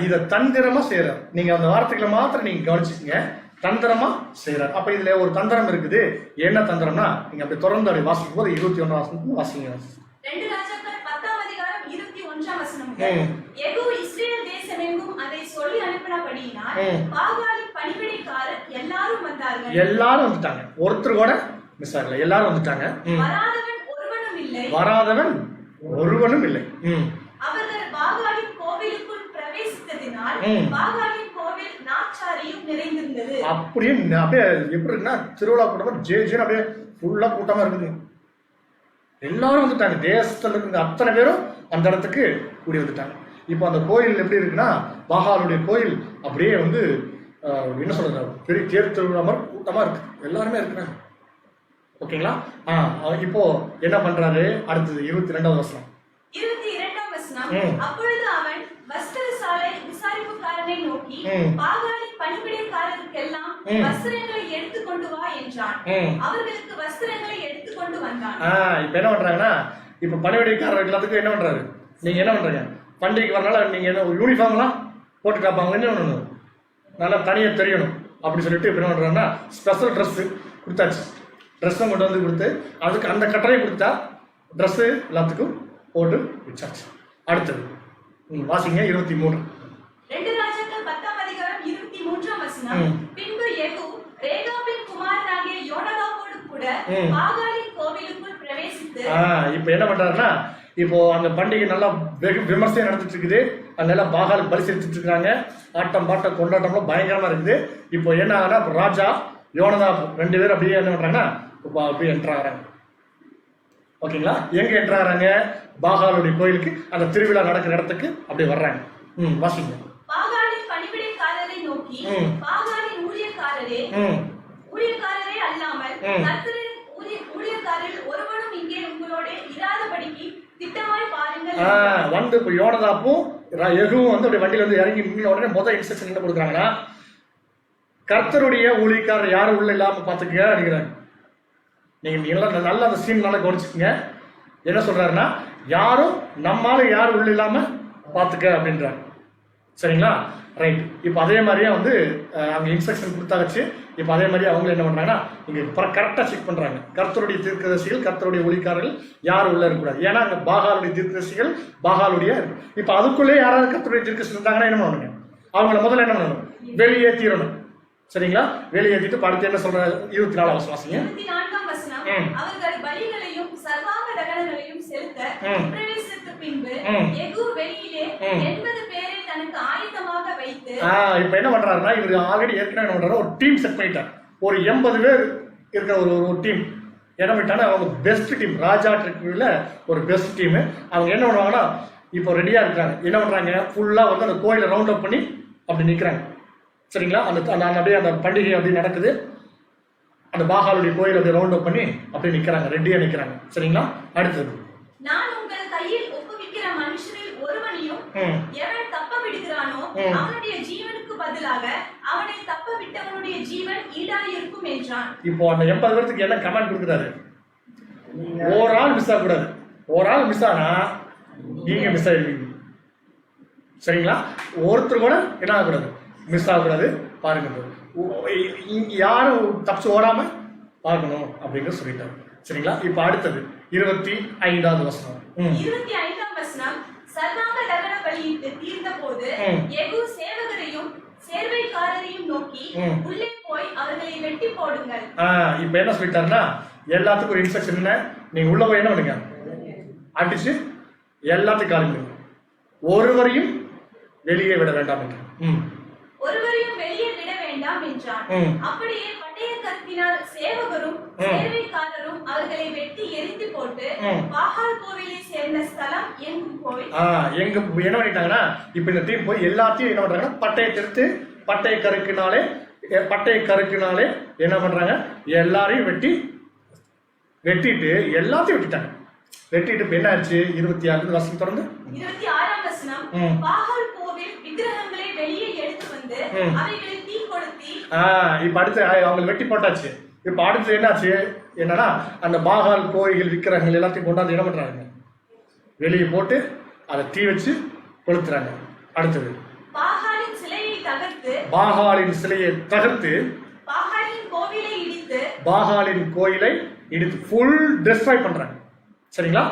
இத தந்திரமா செய்யறார். நீங்க அந்த வார்த்தைகளை மாத்திரம் நீங்க கவனிச்சுக்கங்க. தந்திரமா செய்யறார். அப்ப இதுல ஒரு தந்திரம் இருக்குது. என்ன தந்திரம்னா, நீங்க அப்படி தொடர்ந்து அப்படி வாசிக்கும் போது 21ஆம் வசனத்துல வாசிங்க. 2 ராஜாக்கள் 10ஆம் அதிகாரம் 21ஆம் வசனம் முதல். யெகூ இஸ்ரேல் தேசமெங்கும் அதை சொல்லி அனுப்பினபடியினால் பாகாலின் பணிவிடைக்காரர் எல்லாரும் வந்தார்கள். எல்லாரும் வந்துட்டாங்க, ஒருத்தர் கூட மிஸ் ஆகல, எல்லாரும் வந்துட்டாங்க. வராதவன் ஒருவனும் இல்லை. அவர்கள் பாகாலின் கோவிலுக்குள் பிரவேசித்ததினால் பாகாலின் கோவில் நாச்சாரியும் நிறைந்திருந்தது. அப்படியே எப்படி இருக்குன்னா, திருவிழா கூட்டமா ஜேஜேன்னு அப்படியே ஃபுல்லா கூட்டமா இருக்குது. எல்லாரும் வந்துட்டாங்க, தேசத்துல இருந்து அத்தனை பேரும் அந்த இடத்துக்கு கூடி வந்துட்டாங்க. இப்போ அந்த கோயில் எப்படி இருக்குன்னா, பாகாலுடைய கோயில் அப்படியே வந்து என்ன சொல்றது, பெரிய தேர் திருவிழா மாதிரி கூட்டமா இருக்கு, எல்லாருமே இருக்கிறாங்க. ஓகேங்களா? இப்போ என்ன பண்றாரு, அடுத்தது 22ஆம் வசனம். 22ஆம் வசனம். அப்பொழுது அவன் வஸ்திரசாலை விசாரிப்புக்காரனை நோக்கி, பாகாலின் பணிவிடைக்காரருக்கெல்லாம் வஸ்திரங்களை எடுத்துக்கொண்டு வா என்றான். அவர்களுக்கு வஸ்திரங்களை எடுத்துக்கொண்டு வந்தான். இப்ப என்ன பண்றாங்கன்னா, இப்ப பணிவிடைக்காரர்கள் எல்லாத்துக்கும் என்ன பண்றாரு, நீங்க என்ன பண்றீங்க, பண்டிகைக்கு வரனால நீங்க என்ன ஒரு யூனிஃபார்ம்லாம் போட்டு காப்பாங்க, என்ன பண்ணணும், நல்லா தனியா தெரியணும் அப்படி சொல்லிட்டு இப்ப என்ன பண்றாங்கன்னா, ஸ்பெஷல் ட்ரெஸ் கொடுத்தாச்சு. ட்ரெஸ்ஸும் கொண்டு வந்து கொடுத்து, அதுக்கு அந்த கட்டளையை கொடுத்தா ட்ரெஸ்ஸு எல்லாத்துக்கும் போட்டு வச்சாச்சு. அடுத்தது வாசிங்க 23. 2 ராஜாக்கள் 10ஆம் அதிகாரம் 23ஆம் வசனம். பின்பு யெகூ ரேகாபின் குமாரனாகிய யோனதாபோடு கூட பாகாலின் கோவிலுக்குள் பிரவேசித்து, இப்போ என்ன பண்றாருன்னா, இப்போ அந்த பண்டிகை நல்லா வெகு விமர்சையா நடந்துட்டு இருக்குது. அதனால பாகால் பலி செலுத்திட்டு இருக்காங்க. ஆட்டம் பாட்டம் கொண்டாட்டம்லாம் பயங்கரமா இருக்குது. இப்போ என்ன ஆகுனா, ராஜா யோனதாப் 2 பேரும் அப்படியே என்ன பண்றாங்கன்னா, அப்படியே என்ட்ராகிறாங்க. ஓகேங்களா? எங்க என்ட்ராகிறாங்க, பாகாலுடைய கோயிலுக்கு, அந்த திருவிழா நடக்கிற இடத்துக்கு அப்படியே வர்றாங்க. வாசிங்க. பாகாலின் பணிவிடைக்காரரை நோக்கி, பாகாலின் ஊழியக்காரரே அல்லாமல் கர்த்தரின் ஊழியக்காரரில் ஒருவனும் இங்கே உங்களோட இராதபடிக்கு திட்டமாய் பாருங்கள் வந்து இப்போ யோனதாப்பும் யெகூவும் வந்து அப்படி வண்டியில வந்து இறங்கி நின்ன உடனே முதல் இன்ஸ்ட்ரக்ஷன் என்ன கொடுக்குறாங்கன்னா, கர்த்தருடைய ஊழியக்காரர் யாரும் உள்ள இல்லாம பாத்துக்க அப்படிங்கிறாங்க. நீங்க நல்லா அந்த சீன் நல்லா கவனிச்சுக்கங்க. என்ன சொல்றாருன்னா, யாரும் நம்மால யாரும் உள்ள இல்லாம பாத்துக்க அப்படின்றாங்க. சரிங்களா? ரைட். இப்போ அதே மாதிரியே வந்து அவங்க இன்ஸ்ட்ரக்ஷன் கொடுத்தாச்சு. இப்போ அதே மாதிரி அவங்க என்ன பண்றாங்கன்னா, இங்க கரெக்டா செக் பண்றாங்க. கர்த்தருடைய தீர்க்கதரிசிகள், கர்த்தருடைய ஒளிக்காரர்கள் யாரும் உள்ள இருக்கக்கூடாது. ஏன்னா அங்க பாகாலுடைய தீர்க்கதரிசிகள், பாகாலுடைய இப்போ அதுக்குள்ளே யாராவது கர்த்தருடைய தீர்க்கதரிசி இருந்தாங்கன்னா என்ன பண்ணுவாங்க? அவங்கள முதல்ல என்ன பண்ணணும்? வெளியேற்றிடணும். சரிங்களா? வெளியேற்றிட்டு அடுத்து என்ன சொல்ற? 24 வாசிங்க. 24 வசனம். அவர்கள் பலிகளையும் சர்வாங்க தகனங்களையும் செலுத்த பிரவேசித்த பின்பு யெகூ வெளியிலே 80 பேரை தனக்கு ஆயத்தமாக வைத்து இப்போ என்ன பண்றாருன்னா, இவர் ஆல்ரெடி ஏற்கனவே என்ன பண்றாரு, ஒரு டீம் செட் பண்ணிட்டார். ஒரு 80 பேர் இருக்கிற ஒரு டீம் என்ன பண்ணிட்டாங்கன்னா, அவங்க பெஸ்ட் டீம், ராஜா ட்ரிக்ல ஒரு பெஸ்ட் டீம். அவங்க என்ன பண்ணுவாங்கன்னா, இப்போ ரெடியா இருக்காங்க. என்ன பண்றாங்க? ஃபுல்லா வந்து அந்த கோயிலை ரவுண்ட் அப் பண்ணி அப்படி நிற்கிறாங்க. சரிங்களா? அந்த அப்படியே அந்த பண்டிகை அப்படி நடக்குது. அந்த பாகாலுடைய கோயில் அப்படியே ரவுண்ட் அப் பண்ணி அப்படியே நிற்கிறாங்க, ரெடியா நிற்கிறாங்க. சரிங்களா? அடுத்தது, நான் உங்கள் கையில் ஒப்புவிக்கிற மனுஷரில் ஒருவனையும் எவன் தப்ப விடுகிறானோ அவனுடைய ஜீவனுக்கு பதிலாக அவனை தப்ப விட்டவனுடைய ஜீவன் ஈடாயிருக்கும் என்றான். இப்போ அந்த 80 பேருக்கு என்ன கமெண்ட் கொடுக்குறாரு? ஒரு ஆள் மிஸ் ஆகக்கூடாது. ஒரு ஆள் மிஸ் ஆனா நீங்க மிஸ் ஆயிருவீங்க. சரிங்களா? ஒருத்தர் கூட என்ன ஆகக்கூடாது, மிஸ் ஆகக்கூடாது. பாருங்க, யாரும் தப்பிச்சு ஓடாம பார்க்கணும் அப்படிங்கிற சொல்லிட்டாரு. சரிங்களா? இப்ப அடுத்தது 25வது வசனம். 25ஆம் வசனம். சர்வாங்க தகன பலியிட்டு தீர்ந்த போது யெகூ சேவகரையும் சேர்வைக்காரரையும் நோக்கி, உள்ளே போய் அவர்களை வெட்டி போடுங்கள். இப்ப என்ன சொல்லிட்டாருன்னா, எல்லாத்துக்கும் ஒரு இன்ஸ்ட்ரக்ஷன் என்ன? நீங்க உள்ள போய் என்ன பண்ணுங்க, அடிச்சு எல்லாத்தையும் காலிங்க, ஒருவரையும் வெளியே விட வேண்டாம் என்று. ஒருவரையும் வெளியே விட வேண்டாம் என்றான். அப்படியே பட்டய கற்பினால் சேவகரும் சேர்வைக்காரரும் அவர்களை வெட்டி எரிந்து போட்டு பாகால் கோவிலை சேர்ந்த ஸ்தலம் எங்கும் போய் எங்க என்ன பண்ணிட்டாங்கன்னா, இப்ப இந்த டீம் போய் எல்லாத்தையும் என்ன பண்றாங்கன்னா, பட்டயத்தை எடுத்து பட்டய கருக்கினாலே என்ன பண்றாங்க, எல்லாரையும் வெட்டிட்டு எல்லாத்தையும் வெட்டிட்டாங்க. வெட்டிட்டு என்ன ஆச்சு? 26 வசனம் தொடர்ந்து 26ஆம் வசனம். பாகால் கோவில் விக்கிரகங்களை வெளியே எடுத்து வந்து அவைகளை தீ கொளுத்தி இப்ப அடுத்து அவங்க வெட்டி போட்டாச்சு. இப்ப அடுத்து என்னாச்சு? என்னன்னா, அந்த பாகால் கோயில் விக்கிரகங்கள் எல்லாத்தையும் கொண்டாந்து என்ன பண்றாங்க, வெளியே போட்டு அதை தீ வச்சு கொளுத்துறாங்க. அடுத்தது, பாகாலின் சிலையை தகர்த்து பாகாலின் கோயிலை இடித்து ஃபுல் டெஸ்ட்ராய் பண்றாங்க. சரிங்களா?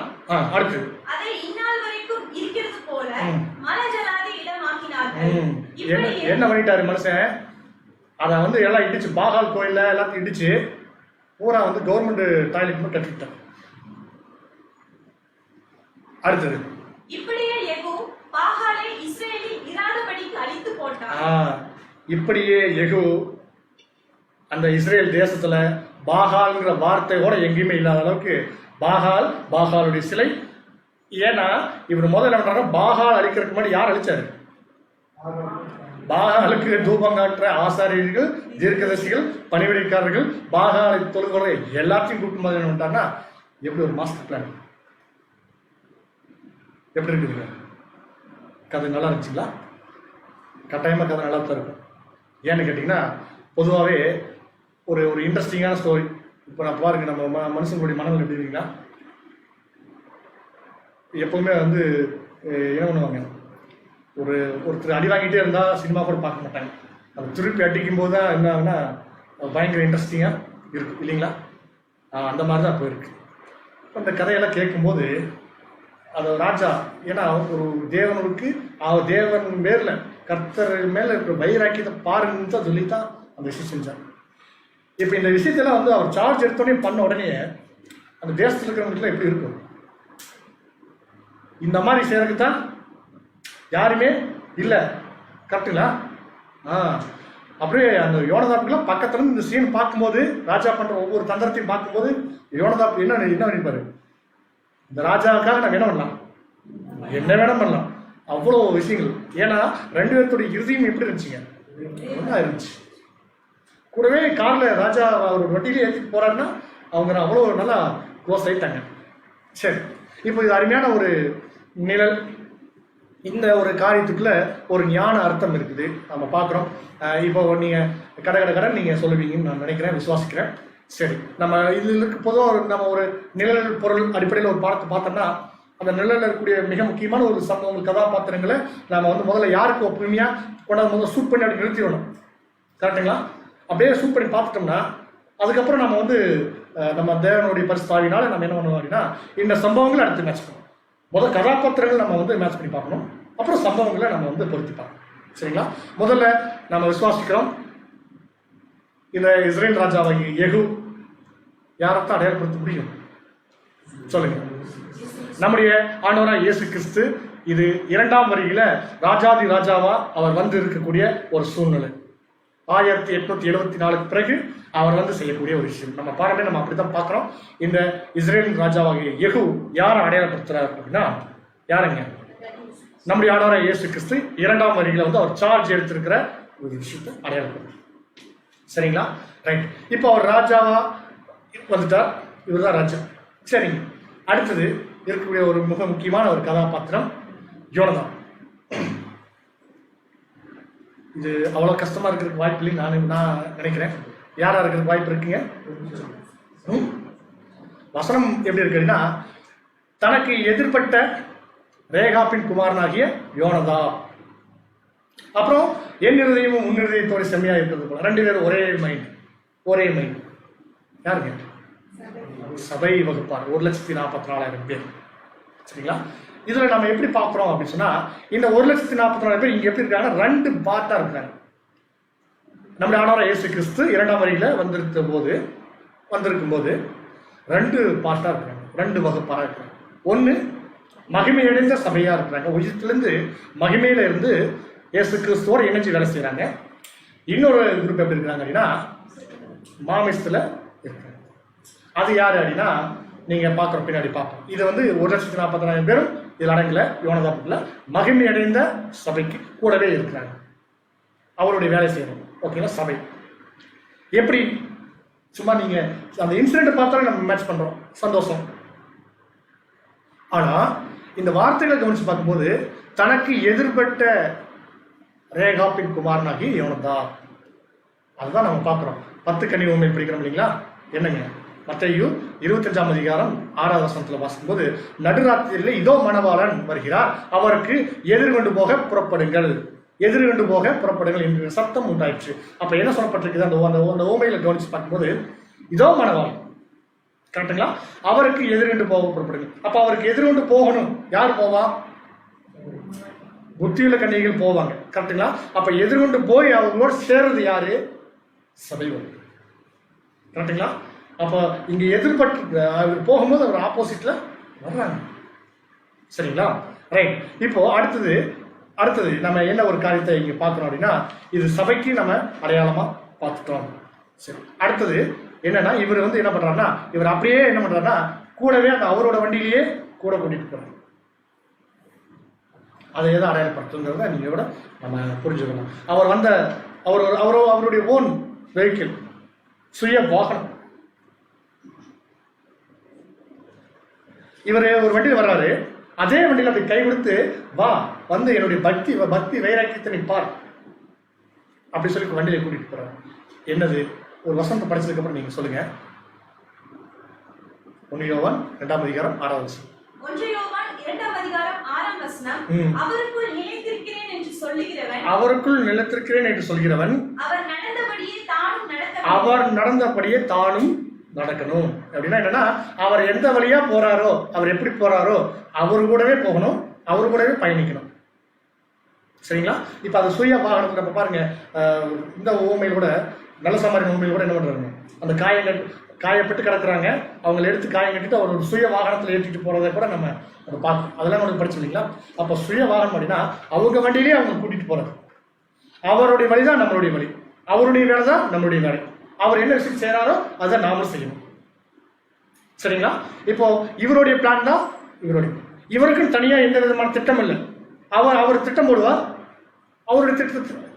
அடுத்து, அதை இந்நாள் வரைக்கும் இருக்கிறது போல மலஜலாதி இடமாக்கினார்கள். என்ன பண்ணிட்டாரு மனுஷன்? அதை வந்து எல்லாம் இடிச்சு, பாகால் கோயில்ல எல்லாத்தையும் இடிச்சு பூரா வந்து கவர்மெண்ட் டாய்லெட் கட்டிட்டாங்க. அடுத்தது, இப்படியே யெகூ பாகாலை இஸ்ரவேலில் இராதபடிக்கு அழித்து போட்டான். இப்படியே யெகூ அந்த இஸ்ரேல் தேசத்துல பாகால்ங்கிற வார்த்தை கூட எங்கேயுமே இல்லாத அளவுக்கு பாகாலுடைய சிலை. ஏன்னா இவர் முதல்ல என்ன பண்றாரு, பாகால் அழிக்கிறதுக்கு முன்னாடி யார் அழிச்சாரு? பாகாலுக்கு தூபம் காட்டுற ஆசாரியர்கள், தீர்க்கதரிசிகள், பணிவிடைக்காரர்கள், பாகாலை தொழுகிற எல்லாத்தையும் கூட்டும் போது என்ன பண்ணிட்டாருன்னா, எப்படி ஒரு மாஸ்டர் பிளான் எப்படி இருக்குதுங்க? கதை நல்லா இருந்துச்சுங்களா? கட்டாயமாக கதை நல்லா தான் இருக்கும். ஏன்னு கேட்டிங்கன்னா, பொதுவாகவே ஒரு இன்ட்ரெஸ்டிங்கான ஸ்டோரி. இப்போ நான் பாருங்க, நம்ம மனுஷங்களுடைய மனநிலை எப்படி இருக்குன்னா, எப்பவுமே வந்து என்ன பண்ணுவாங்க, ஒருத்தர் அடி வாங்கிட்டே இருந்தால் சினிமா கூட பார்க்க மாட்டாங்க. அது திருப்பி அடிக்கும் போது தான் என்ன ஆகுனா பயங்கர இன்ட்ரெஸ்டிங்காக இருக்கு இல்லைங்களா? அந்த மாதிரி தான் போயிருக்கு. இப்போ இந்த கதையெல்லாம் கேட்கும்போது அது ராஜா, ஏன்னா ஒரு தேவனுக்கு தேவன் மேல கர்த்தர் மேல இருக்கிற வைராக்கியத்தை பாருங்கன்னு தான் சொல்லித்தான் அந்த விஷயம் செஞ்சார். இப்போ இந்த விஷயத்தெல்லாம் வந்து அவர் சார்ஜ் எடுத்தோடனே பண்ண உடனே அந்த தேசத்தில் இருக்கிறவங்களுக்குலாம் எப்படி இருக்கும்? இந்த மாதிரி செய்யறதுக்கு தான் யாருமே இல்லை. கரெக்டுங்களா? அப்படியே அந்த யோனதாப்புக்கெல்லாம் பக்கத்துல இருந்து இந்த சீன் பார்க்கும்போது, ராஜா பண்ற ஒவ்வொரு தந்திரத்தையும் பார்க்கும்போது யோனதாப் என்ன நினைப்பாரு, இந்த ராஜாவுக்காக நம்ம என்ன பண்ணலாம், என்ன வேணும் பண்ணலாம், அவ்வளோ விஷயங்கள். ஏன்னா 2 பேர்த்துடைய இறுதியும் எப்படி இருந்துச்சுங்க, ஒன்றா இருந்துச்சு. கூடவே கார்ல ராஜா அவர் வட்டியிலே ஏற்றிட்டு போறாருன்னா அவங்க அவ்வளோ நல்லா க்ளோஸ் ஆயிட்டாங்க. சரி, இப்போ இது அருமையான ஒரு நிழல். இந்த ஒரு காரியத்துக்குள்ள ஒரு ஞான அர்த்தம் இருக்குது, நம்ம பார்க்குறோம். இப்போ நீங்கள் கடை நீங்கள் சொல்லுவீங்கன்னு நான் நினைக்கிறேன், விசுவாசிக்கிறேன். சரி, நம்ம இதில் இருக்க பொதுவாக நம்ம ஒரு நிழல் பொருள் அடிப்படையில் ஒரு பாடத்தை பார்த்தோம்னா, அந்த நிழலில் இருக்கக்கூடிய மிக முக்கியமான ஒரு சம்பவங்கள் கதாபாத்திரங்களை நம்ம வந்து முதல்ல யாருக்கு ஒப்புமையாக கொண்டாந்து முதல்ல சூட் பண்ணி அப்படி நிறுத்திடணும். கரெக்டுங்களா? அப்படியே சூட் பண்ணி பார்த்துட்டோம்னா அதுக்கப்புறம் நம்ம வந்து நம்ம தேவனுடைய பரிசுத்தாவினால நம்ம என்ன பண்ணுவோம் அப்படின்னா இந்த சம்பவங்களை அடுத்து மேட்ச் பண்ணுவோம். முதல் கதாபாத்திரங்கள் நம்ம வந்து மேட்ச் பண்ணி பார்க்கணும், அப்புறம் சம்பவங்களை நம்ம வந்து பொருத்தி பார்க்கணும். சரிங்களா? முதல்ல நம்ம விசுவாசிக்கிறோம் இந்த இஸ்ரேல் ராஜாவாகிய யெகூ யாரைத்தான் அடையாளப்படுத்த முடியும் சொல்லுங்க? நம்முடைய ஆண்டவராக இயேசு கிறிஸ்து. இது 2ஆம் வரியில ராஜாதி ராஜாவா அவர் வந்து இருக்கக்கூடிய ஒரு சூழ்நிலை. 1874 பிறகு அவர் வந்து செய்யக்கூடிய ஒரு விஷயம். நம்ம பாருங்க, நம்ம அப்படித்தான் பார்க்கிறோம். இந்த இஸ்ரேலின் ராஜாவாகிய யெகூ யாரை அடையாளப்படுத்துறாரு அப்படின்னா யாருங்க? நம்முடைய ஆண்டவராக இயேசு கிறிஸ்து 2ஆம் வரியில வந்து அவர் சார்ஜ் எடுத்திருக்கிற ஒரு விஷயத்தை அடையாளப்படுத்துறார். சரிங்களா? ரைட். இப்போ அவர் ராஜாவா வந்துட்டார், இவர் தான் ராஜா. சரிங்க. அடுத்தது இருக்கக்கூடிய ஒரு மிக முக்கியமான ஒரு கதாபாத்திரம் யோனதான். இது அவ்வளோ கஷ்டமா இருக்கிறதுக்கு வாய்ப்பு இல்லைன்னு நான் நினைக்கிறேன். யாரா இருக்கிறதுக்கு வாய்ப்பு இருக்குங்க? வசனம் எப்படி இருக்குன்னா, தனக்கு எதிர்பட்ட ரேகாப்பின் குமாரனாகிய யோனதா, அப்புறம் என் இருதயமும் உன் இருதயத்தோட செம்மையா இருக்கிறது போல. 2 பேரும் ஒரே மைண்ட். யாருங்க? சபை வகுப்பார். 1,44,000 பேர். சரிங்களா? இதுல நம்ம எப்படி பார்க்கிறோம் அப்படின்னு சொன்னா, இந்த 1,44,000 பேர் இங்க எப்படி இருக்காங்க? 2 பார்ட்டா இருக்காங்க. நம்முடைய ஆண்டவராகிய இயேசு கிறிஸ்து 2ஆம் வரியில வந்திருக்கும் போது 2 பார்ட்டா இருக்காங்க, 2 வகுப்பாரா இருக்காங்க. ஒண்ணு மகிமையடைந்த சபையா இருக்கிறாங்க, உயிர்த்திலிருந்து மகிமையில இருந்து இயேசு கிறிஸ்துவோட இணைஞ்சு வேலை செய்யறாங்க. இன்னொரு குரூப் எப்படி இருக்காங்க அப்படின்னா மாமிசத்துல இருக்காங்க. அது யாரு அப்படின்னா நீங்க பாக்குற பின்னாடி பார்ப்போம். இது வந்து 1,44,000 பேரும் இதில் அடங்கல. யோனதாபுல மகிமை அடைந்த சபைக்கு கூடவே இருக்கிறாங்க, அவருடைய வேலை செய்யணும். ஓகேங்களா? சபை எப்படி சும்மா நீங்க அந்த இன்சிடென்ட் பார்த்தாலே நம்ம மேட்ச் பண்றோம், சந்தோஷம். ஆனா இந்த வார்த்தைகளை கவனிச்சு பார்க்கும்போது தனக்கு எதிர்பட்ட ரேகாப்பின் குமாரனாகி யோனதா, அதுதான் நம்ம பார்க்கிறோம். 10 கனி உண்மை பிடிக்கிறோம் இல்லைங்களா? என்னங்க? மத்தேயு 25ஆம் அதிகாரம் 6வது வசனத்துல வாசிக்கும் போது, நடுராத்திரியில இதோ மணவாளன் வருகிறார், அவருக்கு எதிர்கொண்டு போக புறப்படுங்கள் என்று சத்தம் உண்டாயிற்று. அப்ப என்ன சொல்லப்பட்டிருக்குது? அந்த ஓமையில கவனிச்சு பார்க்கும்போது இதோ மணவாளன், கரெக்டுங்களா? அவருக்கு எதிர்கொண்டு போக புறப்படுங்க. அப்ப அவருக்கு எதிர்கொண்டு போகணும். யார் போவா? புத்தியுள்ள கன்னிகைகள் போவாங்க, கரெக்டுங்களா? அப்ப எதிர்கொண்டு போய் அவங்களோட சேர்றது யாரு? சபை வரும், கரெக்டுங்களா? அப்ப இங்க எதிர்பட்டு அவர் போகும்போது அவர் ஆப்போசிட்ல வர்றாங்க. சரிங்களா? ரைட். இப்போ அடுத்தது நம்ம என்ன ஒரு காரியத்தை இங்க பார்க்கணும் அப்படின்னா, இது சபைக்கு நம்ம அடையாளமா பார்த்துட்டோம். சரி, அடுத்தது என்னன்னா, இவர் வந்து என்ன பண்றாருன்னா, இவர் அப்படியே என்ன பண்றாருன்னா கூடவே அந்த அவரோட வண்டியிலேயே கூட கூட்டிட்டு போறாரு. அதை எதை அடையாளப்படுத்துங்கிறத நீங்க விட நம்ம புரிஞ்சுக்கணும். அவருடைய ஓன் வெஹிக்கிள், சுய வாகனம். இவர் ஒரு வண்டியில் வர்றாரு, அதே வண்டியில் அப்படி கை கொடுத்து வா, வந்து என்னுடைய பக்தி வைராக்கியத்தை நீ பார் அப்படி சொல்லி வண்டியில கூட்டிட்டு போறாரு. என்னது? ஒரு வசனத்தை படிச்சதுக்கு அப்புறம் நீங்க சொல்லுங்க. 1 யோவான் 2ஆம் அதிகாரம் 6வது வசனம். 1 யோவான் 2ஆம் அதிகாரம் 6ஆம் வசனம். அவருக்குள் நிலைத்திருக்கிறேன் என்று சொல்கிறவன் அவர் நடந்தபடியே தானும் நடக்கணும். அப்படின்னா என்னன்னா, அவர் எந்த வழியா போறாரோ, அவர் எப்படி போறாரோ அவரு கூடவே போகணும், அவரு கூடவே பயணிக்கணும். சரிங்களா? இப்ப அது சுய வாகனத்துல நம்ம பாருங்க, இந்த ஊமையில் கூட, நல்ல சமாரின் ஊமையில் கூட என்ன பண்றாங்க, அந்த காயப்பட்டு கிடக்குறாங்க, அவங்களை எடுத்து காயம் கட்டிட்டு அவர் ஒரு சுய வாகனத்துல ஏற்றிட்டு போறதை கூட நம்ம அதை பார்க்கணும். அதெல்லாம் உங்களுக்கு படிச்சு இல்லைங்களா? அப்ப சுய வாகனம் அப்படின்னா அவங்க வண்டியிலேயே அவங்க கூட்டிட்டு போறது. அவருடைய வழிதான் நம்மளுடைய வழி, அவருடைய வேலை தான் நம்மளுடைய வேலை. அவர் என்ன விஷயம் செய்யறாரோ அதை நாமளும் செய்யணும். சரிங்களா? இப்போ இவருடைய பிளான் தான் இவருக்கு தனியா எந்த விதமான திட்டம் இல்லை. அவர் திட்டம் போடுவார், அவருடைய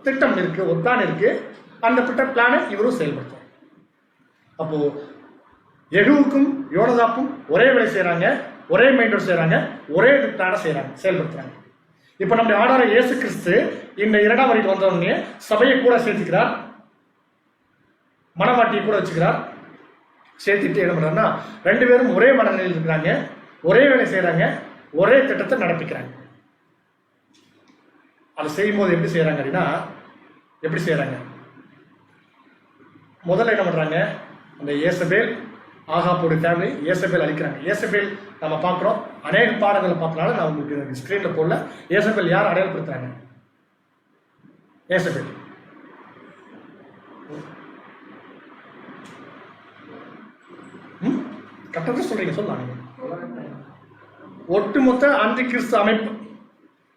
திட்டம் இருக்கு, ஒரு பிளான் இருக்கு, அந்த பிளானை இவரும் செயல்படுத்துவார். அப்போ யெகூவுக்கும் யோனதாப்பும் ஒரே வேலை செய்யறாங்க, ஒரே மைண்டோட செய்யறாங்க, ஒரே பிளானை செய்யறாங்க, செயல்படுத்துறாங்க. இப்ப நம்முடைய ஆண்டவர் இயேசு கிறிஸ்து இந்த 2ஆம் வரைக்கும் வந்தவங்க சபையை கூட சேர்த்துக்கிறார், மனவாட்டியை கூட வச்சுக்கிறார். சேர்த்துட்டு என்ன பண்றாருன்னா 2 பேரும் ஒரே மனநிலையில் இருக்கிறாங்க, ஒரே வேலை செய்யறாங்க, ஒரே திட்டத்தை நடப்பிக்கிறாங்க. அதை செய்யும்போது எப்படி செய்யறாங்க அப்படின்னா, எப்படி செய்யறாங்க? முதல்ல என்ன பண்றாங்க, அந்த ஏசபேல் ஆகாபோடைய ஃபேமிலி ஏசபேல் அழிக்கிறாங்க. ஏசபேல் நம்ம பார்க்குறோம், அநேக பாடங்களை பார்த்தனால நான் உங்களுக்கு ஸ்கிரீன்ல போடல. ஏசபேல் யார் அடையாளப்படுத்துறாங்க? ஏசபேல் கரெக்டாக சொல்றீங்க, சொல்லலாம். ஒட்டுமொத்த அந்தி கிறிஸ்து அமைப்பு,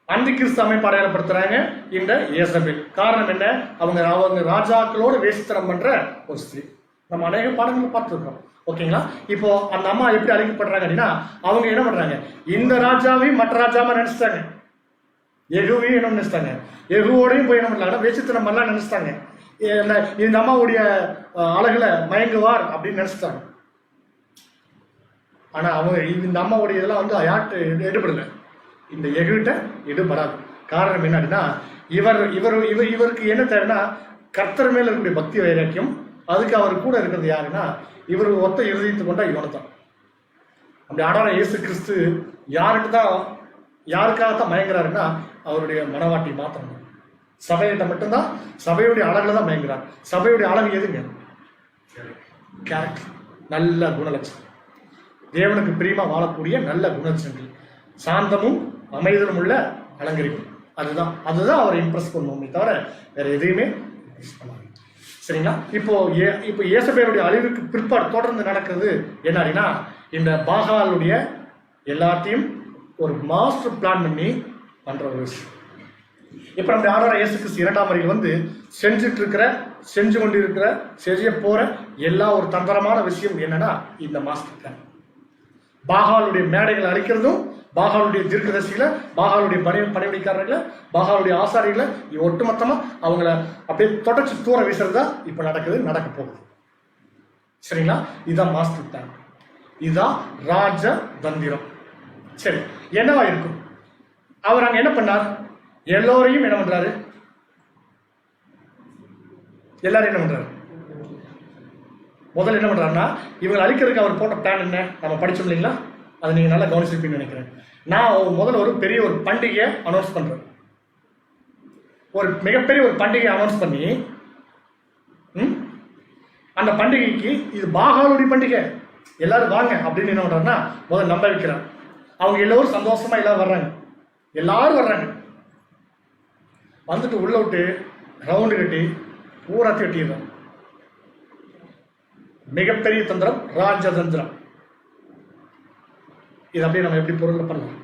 அந்தி கிறிஸ்து அமைப்பு அடையாளப்படுத்துறாங்க இந்த ஏசபேல். காரணம் என்ன? அவங்க ராஜாக்களோட வேசித்தனம் பண்ற ஒரு ஸ்திரீ. நம்ம அநேக பாடங்களை பார்த்துருக்கோம். ஓகேங்களா? இப்போ அந்த அம்மா எப்படி அழைக்கப்படுறாங்க அப்படின்னா, அவங்க என்ன பண்றாங்க, இந்த ராஜாவையும் மற்ற ராஜாவை நினைச்சிட்டாங்க, எகுவையும் என்ன நினைச்சிட்டாங்க, எகுவோடையும் போய் என்ன பண்ணாங்கன்னா வேசித்தனம் பண்ணலாம் நினைச்சிட்டாங்க. இந்த அம்மாவுடைய அழகுல மயங்குவார் அப்படின்னு நினைச்சிட்டாங்க. ஆனா அவங்க இந்த அம்மாவுடைய இதெல்லாம் வந்து யார்கிட்ட எடுபடல, இந்த எகுகிட்ட எடுபடாது. காரணம் என்ன அப்படின்னா, இவருக்கு என்ன தேவைன்னா கர்த்தர் மேல இருக்கக்கூடிய பக்தி வைராக்கியம். அதுக்கு அவர் கூட இருக்கிறது யாருன்னா, இவர் ஒத்த இருதயத்தை கொண்டா இவனை தான். அப்படி ஆண்டவர் இயேசு கிறிஸ்து யாருக்காகத்தான் மயங்குறாருன்னா, அவருடைய மனவாட்டி மாத்திரம் சபையிட்ட மட்டும்தான், சபையுடைய அழகுல தான் மயங்குறார். சபையுடைய அழகு எதுங்க? கேரக்டர், நல்ல குணலட்சணம், தேவனுக்கு பிரியமா வாழக்கூடிய நல்ல குணலட்சணங்கள், சாந்தமும் அமைதலும் உள்ள அலங்கரிப்பு. அதுதான் அவரை இம்ப்ரெஸ் பண்ணுவோமே தவிர வேற எதையுமே இம்ப்ரெஸ் பண்ணாங்க. சரிங்களா? இப்போ ஏசபேலுடைய அழிவுக்கு பிற்பாடு தொடர்ந்து நடக்கிறது என்ன அப்படின்னா, இந்த பாகாலுடைய எல்லாத்தையும் ஒரு மாஸ்டர் பிளான் பண்ணி பண்ற ஒரு விஷயம். இப்ப நம்ம ஆண்டவர் இயேசு கிறிஸ்து 2ஆம் வரையில் வந்து செஞ்சு கொண்டிருக்கிற செய்ய போற எல்லா ஒரு தந்திரமான விஷயம் என்னன்னா இந்த மாஸ்டர் பிளான். பாகாலுடைய மேடைகளை அழிக்கிறதும், பாகாலுடைய தீர்க்கதரிசிகளை, பாகாலுடைய பணிவிடைக்காரர்களை, பாகாலுடைய ஆசாரிகளை ஒட்டுமொத்தமா அவங்கள அப்படியே தொடச்சு தூர வீசுறதா இப்ப நடக்க போகுது. சரிங்களா? இதுதான் மாஸ்டர் பிளான், இதுதான் ராஜ தந்திரம். சரி, என்னவா இருக்கும்? அவர் அங்க என்ன பண்ணார்? எல்லோரையும் என்ன பண்றாரு? எல்லாரும் என்ன பண்றாரு? முதல்ல என்ன பண்றாருன்னா, இவங்க அழிக்கிறதுக்கு அவர் போட்ட பிளான் என்ன நம்ம படிச்சோம் இல்லைங்களா? அதை நீங்க நல்லா கவனிச்சிருப்பீங்கன்னு நினைக்கிறேன். நான் முதல்ல ஒரு பெரிய ஒரு பண்டிகையை அனௌன்ஸ் பண்றேன். ஒரு மிகப்பெரிய ஒரு பண்டிகையை அனௌன்ஸ் பண்ணி, அந்த பண்டிகைக்கு இது பாகாலுடைய பண்டிகை, எல்லாரும் வாங்க அப்படின்னு என்ன பண்றாருன்னா முதல்ல நம்ப வைக்கிறார். அவங்க எல்லோரும் சந்தோஷமா எல்லாரும் வர்றாங்க. வந்துட்டு உள்ள விட்டு ரவுண்டு கட்டி பூராத்தி வெட்டிடுறாங்க. மிகப்பெரிய தந்திரம், ராஜதந்திரம். இது அப்படியே நம்ம எப்படி பொருள் பண்ணலாம்?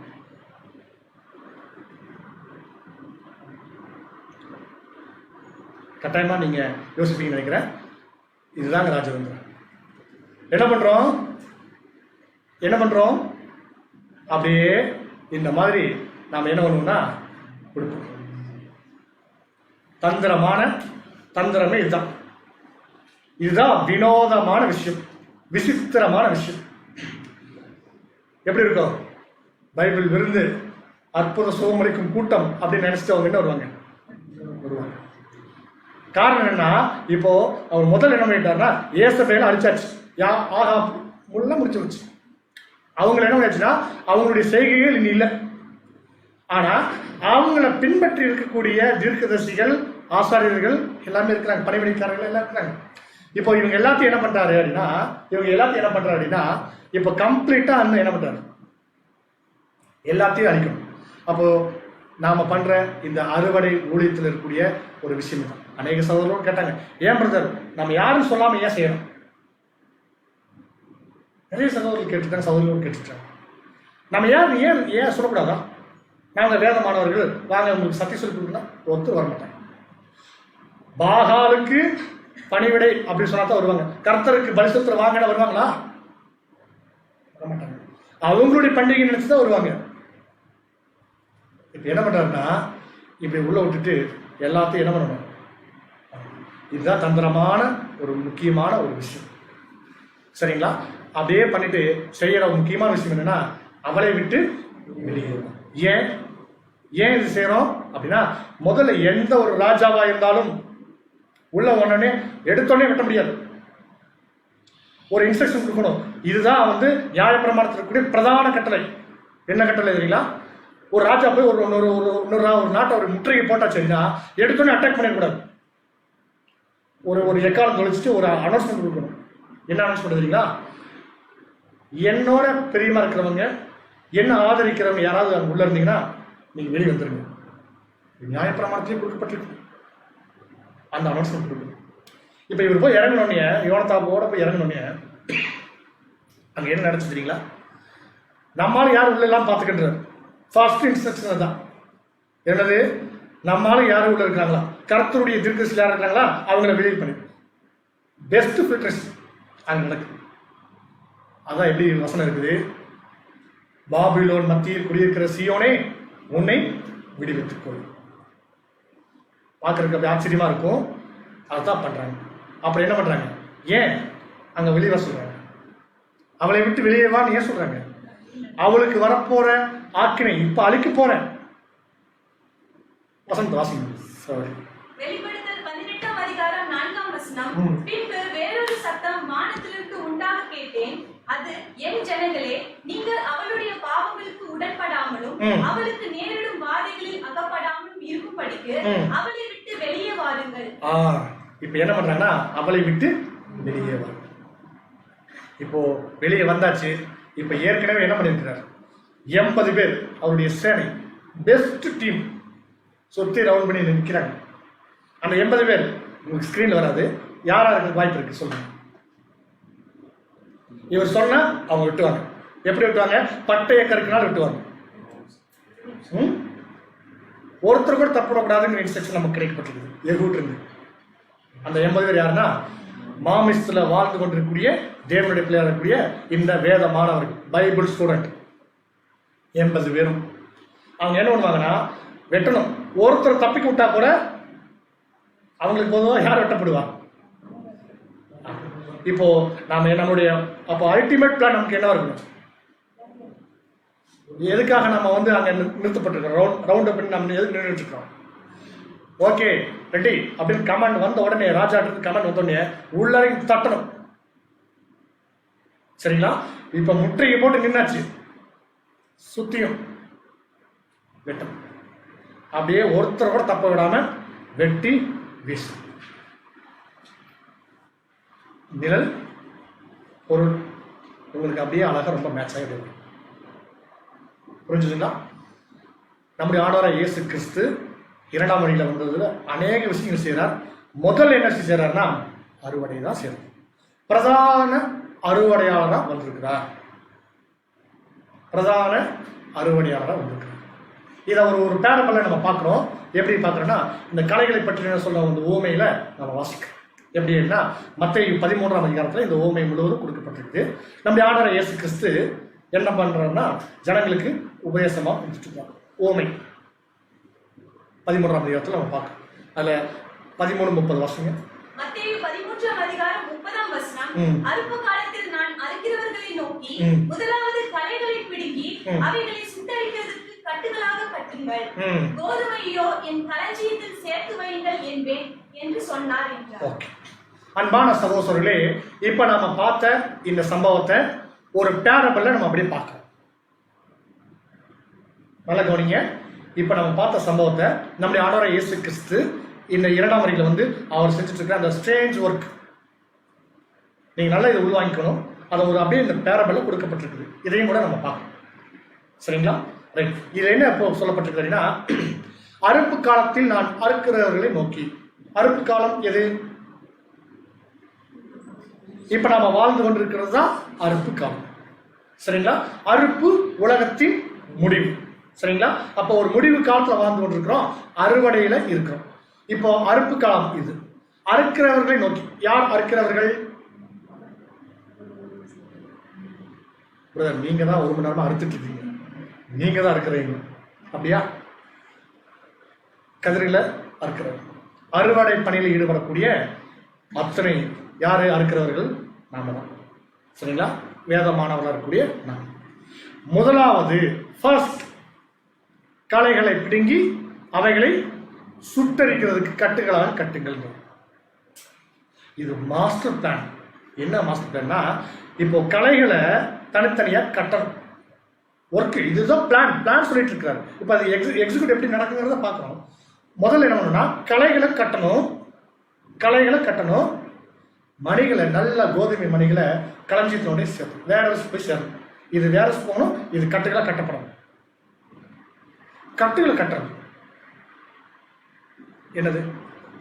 கட்டாயமா நீங்க யோசிப்பீங்க நினைக்கிறேன். இதுதாங்க ராஜதந்திரம். என்ன பண்றோம்? அப்படியே இந்த மாதிரி நாம என்ன பண்ணுவோம்னா கொடுப்போம். தந்திரமே இதுதான் வினோதமான விஷயம், விசித்திரமான விஷயம். எப்படி இருக்கும்? பைபிள் விருந்து, அற்புத சுகமளிக்கும் கூட்டம் அப்படின்னு நினைச்சிட்டு அவங்க என்ன வருவாங்க. காரணம் என்னன்னா, இப்போ அவர் முதல்ல என்ன பண்ணிட்டாருன்னா ஏசபேல அழிச்சாச்சு, முடிச்சு வச்சு. அவங்க என்ன பண்ணியாச்சுன்னா அவங்களுடைய செய்கைகள் இனி இல்லை. ஆனா அவங்கள பின்பற்றி இருக்கக்கூடிய தீர்க்கதரிசிகள், ஆசாரியர்கள் எல்லாமே இருக்கிறாங்க, பணிவிடைக்காரர்கள் எல்லாம் இருக்கிறாங்க. இப்போ இவங்க எல்லாத்தையும் என்ன பண்றாரு அப்படின்னா இப்போ கம்ப்ளீட்டா என்ன பண்றாரு? எல்லாத்தையும் அழிக்கணும். அப்போ நாம பண்ற இந்த அறுவடை ஊழியத்தில் இருக்கக்கூடிய ஒரு விஷயம் தான். அநேக சகோதரர்கள் கேட்டாங்க, ஏன் பிரதர் நம்ம யாரும் சொல்லாம ஏன் செய்யணும்? நிறைய சகோதரர்கள் கேட்டுட்டாங்க. நம்ம ஏன் சொல்லக்கூடாதா? நாங்க வேதமானவர்கள், வாங்க உங்களுக்கு சத்திய சொல்லி கொடுக்கணும், ஒருத்தர் வரமாட்டாங்க. பாகாலுக்கு பணிவிடை அப்படின்னு சொன்னா தான் வருவாங்க. கர்த்தருக்கு பலி செலுத்துற வாங்கினா வருவாங்களா? வரமாட்டாங்க. அவங்களுடைய பண்டிகை நினைச்சுதான் வருவாங்க. இப்ப என்ன பண்றாருன்னா இப்படி உள்ள விட்டுட்டு எல்லாத்தையும் என்ன பண்ணணும்? இதுதான் தந்திரமான ஒரு முக்கியமான ஒரு விஷயம். சரிங்களா? அப்படியே பண்ணிட்டு செய்யற ஒரு முக்கியமான விஷயம் என்னன்னா, அவளை விட்டு வெளியேறும். ஏன்? ஏன் இது செய்யறோம் அப்படின்னா, முதல்ல எந்த ஒரு ராஜாவா இருந்தாலும் உள்ள உடனே எடுத்தோடனே வெட்ட முடியாது. ஒரு இன்ஸ்ட்ரக்ஷன் கொடுக்கணும். இதுதான் வந்து நியாயப்பிரமாணத்தில் இருக்கக்கூடிய பிரதான கட்டளை. என்ன கட்டளை தெரியுங்களா? ஒரு ராஜா போய் ஒரு நாட்டை ஒரு முற்றுகை போட்டா சரின்னா எடுத்தோடனே அட்டாக் பண்ணிடக்கூடாது. ஒரு எக்காலம் தொலைச்சிட்டு ஒரு அனௌன்ஸ்மெண்ட் கொடுக்கணும். என்ன அனௌன்ஸ்மெண்ட் தெரியுங்களா? என்னோட பெரியமா இருக்கிறவங்க, என்ன ஆதரிக்கிறவங்க யாராவது அங்கே உள்ள இருந்தீங்கன்னா நீங்க வெளியே வந்துருங்க. நியாயப்பிரமாணத்திலேயே கொடுக்கப்பட்டிருக்கு அந்த அனௌன்ஸ்மெண்ட் கொடுக்கணும். இப்ப இவர் போய் இறங்கினோடனே, யோனத்தாபோட போய் இறங்கினோடனே அங்க என்ன நடந்துச்சு தெரியுங்களா? நம்மளால யார் உள்ள எல்லாம் பார்த்துக்கின்றார். ஃபர்ஸ்ட் இன்ஸ்ட்ரக்ஷன் தான் என்னது? நம்மளால யாரும் உள்ள இருக்கிறாங்களா, கர்த்தருடைய தீர்க்கதரிசிகள் யார் இருக்கிறாங்களா, அவங்கள வெளியே பண்ணி பெஸ்ட் ஃபில்ட்ரேஷன் அங்க நடக்குது. அதான் எப்படி வசனம் இருக்குது? பாபிலோன் மத்தியில் குடியிருக்கிற சீயோனே உன்னை விடுவித்துக் கொள். பார்க்கறதுக்கு அப்படி ஆச்சரியமா இருக்கும். அதுதான் பண்றாங்க. அப்புறம் என்ன பண்றாங்க? ஏன் அங்க வெளியே வர சொல்றாங்க? அவளை விட்டு வெளியே வான்னு ஏன் சொல்றாங்க? அவளுக்கு வரப்போற ஆக்கினை இப்ப அழிக்க போறேன். வசந்த் வாசிங்க. சாரி. வெளிப்படுத்தல் 18ஆம் அதிகாரம் 4ஆம் வசனம். பின்பு வேறொரு சத்தம் வானத்திலிருந்து உண்டாக கேட்டேன். அது, என் ஜனங்களே, நீங்கள் அவளுடைய பாவங்களுக்கு உடன்படாமலும் அவளுக்கு நேரிடும் வாதைகளில் அகப்படாமலும் இருக்கும்படிக்கு அவளை விட்டு வெளியே வாருங்கள். இப்ப என்ன பண்றாங்கன்னா, அவளை விட்டு வெளியே வாருங்கள். இப்போ வெளியே வந்தாச்சு. இப்ப ஏற்கனவே என்ன பண்ணிருக்கிறார்? 80 பேர் அவருடைய சேனை, பெஸ்ட் டீம் சொத்தி ரவுண்ட் பண்ணி நிற்கிறாங்க. அந்த 80 பேர் உங்களுக்கு ஸ்கிரீன்ல வராது. யாரா இருக்கு வாய்ப்பு இருக்கு சொல்லுங்க. இவர் சொன்னா அவங்க விட்டுவாங்க. எப்படி விட்டுவாங்க? பட்டய கருக்கினால் விட்டுவாங்க. ஒருத்தர் கூட தப்புடக்கூடாதுங்கிற இன்ஸ்ட்ரக்ஷன் நமக்கு கிடைக்கப்பட்டிருக்கு எகூட்டு இருந்து. அந்த 80 பேர் யாருன்னா, மாமிஸ்ல வாழ்ந்து கொண்டிருக்கக்கூடிய தேவனுடைய பிள்ளையாக இருக்கக்கூடிய இந்த வேத மாணவர்கள், பைபிள் ஸ்டூடெண்ட் 80 பேரும். அவங்க என்ன பண்ணுவாங்கன்னா, வெட்டணும். ஒருத்தர் தப்பிக்க விட்டா கூட அவங்களுக்கு பொதுவாக யார் வெட்டப்படுவா? இப்போ நாம நம்மளுடைய அப்போ அல்டிமேட் பிளான் நமக்கு என்ன இருக்கணும்? எதுக்காக நம்ம வந்து அங்க நிறுத்தப்பட்டிருக்கோம்? ரவுண்ட் பண்ணி நம்ம எதுக்கு நின்றுட்டு இருக்கோம்? ஓகே ரெடி அப்படின்னு கமாண்ட் வந்த உடனே, ராஜா கமாண்ட் வந்த உடனே உள்ளரை தட்டணும். சரிங்களா? இப்ப முற்றுகை போட்டு நின்னாச்சு. சுத்தியும் வெட்டும். அப்படியே ஒருத்தர் கூட தப்ப விடாம வெட்டி வீசு. நிழல் பொருள் உங்களுக்கு அப்படியே அழகா ரொம்ப மேட்ச் ஆகி புரிஞ்சுதுங்களா? நம்முடைய ஆண்டவராகிய இயேசு கிறிஸ்து 2ஆம் வழியில வந்ததுல அநேக விஷயங்கள் செய்யறார். முதல்ல என்ன செய்யறாருன்னா, அறுவடை தான் செய்யறார். பிரதான அறுவடையாளராக வந்திருக்கிறார். பிரதான அறுவடையாளராக வந்திருக்கிறார். இதை ஒரு பேரபல்ல நம்ம பார்க்கிறோம். எப்படி பார்க்கிறோம்னா, இந்த கலைகளை பற்றி சொல்ல வந்து ஊமையில நம்ம வாசிக்கிறோம். எப்படின்னா, மத்தேயு 13ஆம் அதிகாரத்துல இந்த ஊமை முழுவதும் கொடுக்கப்பட்டிருக்கு. நம்முடைய ஆண்டவர் இயேசு கிறிஸ்து என்ன பண்றாருன்னா, ஜனங்களுக்கு உபதேசமா கொடுத்துட்டு ஊமை 13ஆம் அதிகாரத்துல நம்ம பார்க்கணும். அதுல 13-30 வருஷங்க. மத்தேயு 13ஆம் அதிகாரம் 30ஆம் வசனம். அறுப்பு காலத்தில் நான் அறுக்கிறவர்களை நோக்கி, முதலாவது களைகளை பிடுங்கி அவைகளை சுட்டரிக்கிறதுக்கு கட்டுகளாக கட்டுங்கள், கோதுமையோ என் களஞ்சியத்தில் சேர்த்து வையுங்கள் என்பேன் என்று சொன்னார் என்றார். அன்பான சகோதரர்களே, இப்ப நாம பார்த்த இந்த சம்பவத்தை ஒரு பேரபல்ல நம்ம அப்படியே பார்க்கலாம். நல்ல கவனிங்க. இப்ப நம்ம பார்த்த சம்பவத்தை நம்முடைய ஆண்டவர் இயேசு கிறிஸ்து இந்த 2ஆம் வரியில வந்து அவர் செஞ்சுட்டு இருக்கிற அந்த ஸ்ட்ரேஞ்ச் ஒர்க், நீங்க நல்லா இதை உள்வாங்கிக்கணும். அதை ஒரு அப்படியே இந்த பேரபல்ல கொடுக்கப்பட்டிருக்குது. இதையும் கூட நம்ம பார்க்கணும். சரிங்களா? ரைட். இதுல என்ன இப்போ சொல்லப்பட்டிருக்கிறதுனா, அறுப்பு காலத்தில் நான் அறுக்கிறவர்களை நோக்கி. அறுப்பு காலம் எது? இப்ப நாம வாழ்ந்து கொண்டிருக்கிறது தான் அறுப்பு காலம். சரிங்களா? அறுப்பு உலகத்தின் முடிவு. சரிங்களா? அப்போ ஒரு முடிவு காலத்துல வாழ்ந்து கொண்டிருக்கிறோம், அறுவடையில இருக்கிறோம். இப்போ அறுப்பு காலம் இது. அறுக்கிறவர்களை நோக்கி. யார் அறுக்கிறவர்கள்? நீங்க தான் 1 மணி நேரமா அறுத்துட்டு இருக்கீங்க. நீங்க தான் அறுக்கிறீங்க. அப்படியா? கதிரில அறுக்கிறவர்கள், அறுவடை பணியில் ஈடுபடக்கூடிய அத்தனை யாரு அறுக்கிறவர்கள்? நாம தான். சரிங்களா? வேதமானவர்களாக இருக்கக்கூடிய நாம். முதலாவது ஃபர்ஸ்ட் களைகளை பிடுங்கி அவைகளை சுட்டரிக்கிறதுக்கு கட்டுகளாக கட்டுங்கள். இது மாஸ்டர் பிளான். என்ன மாஸ்டர் பிளான்னா, இப்போ களைகளை தனித்தனியா கட்டணும். ஒர்க்கு இதுதான் பிளான் சொல்லிட்டு இருக்காரு. இப்போ அது எக்ஸிக்யூட் எப்படி நடக்குங்கிறத பார்க்கணும். முதல்ல என்ன பண்ணணும்னா களைகளை கட்டணும். மணிகளை நல்ல கோதுமை மணிகளை களஞ்சியத்தோட சேர்த்து வேற போய் சேரணும். இது வேற போகணும். இது கட்டுகளை கட்டப்படணும். கட்டுகளை கட்டணும். என்னது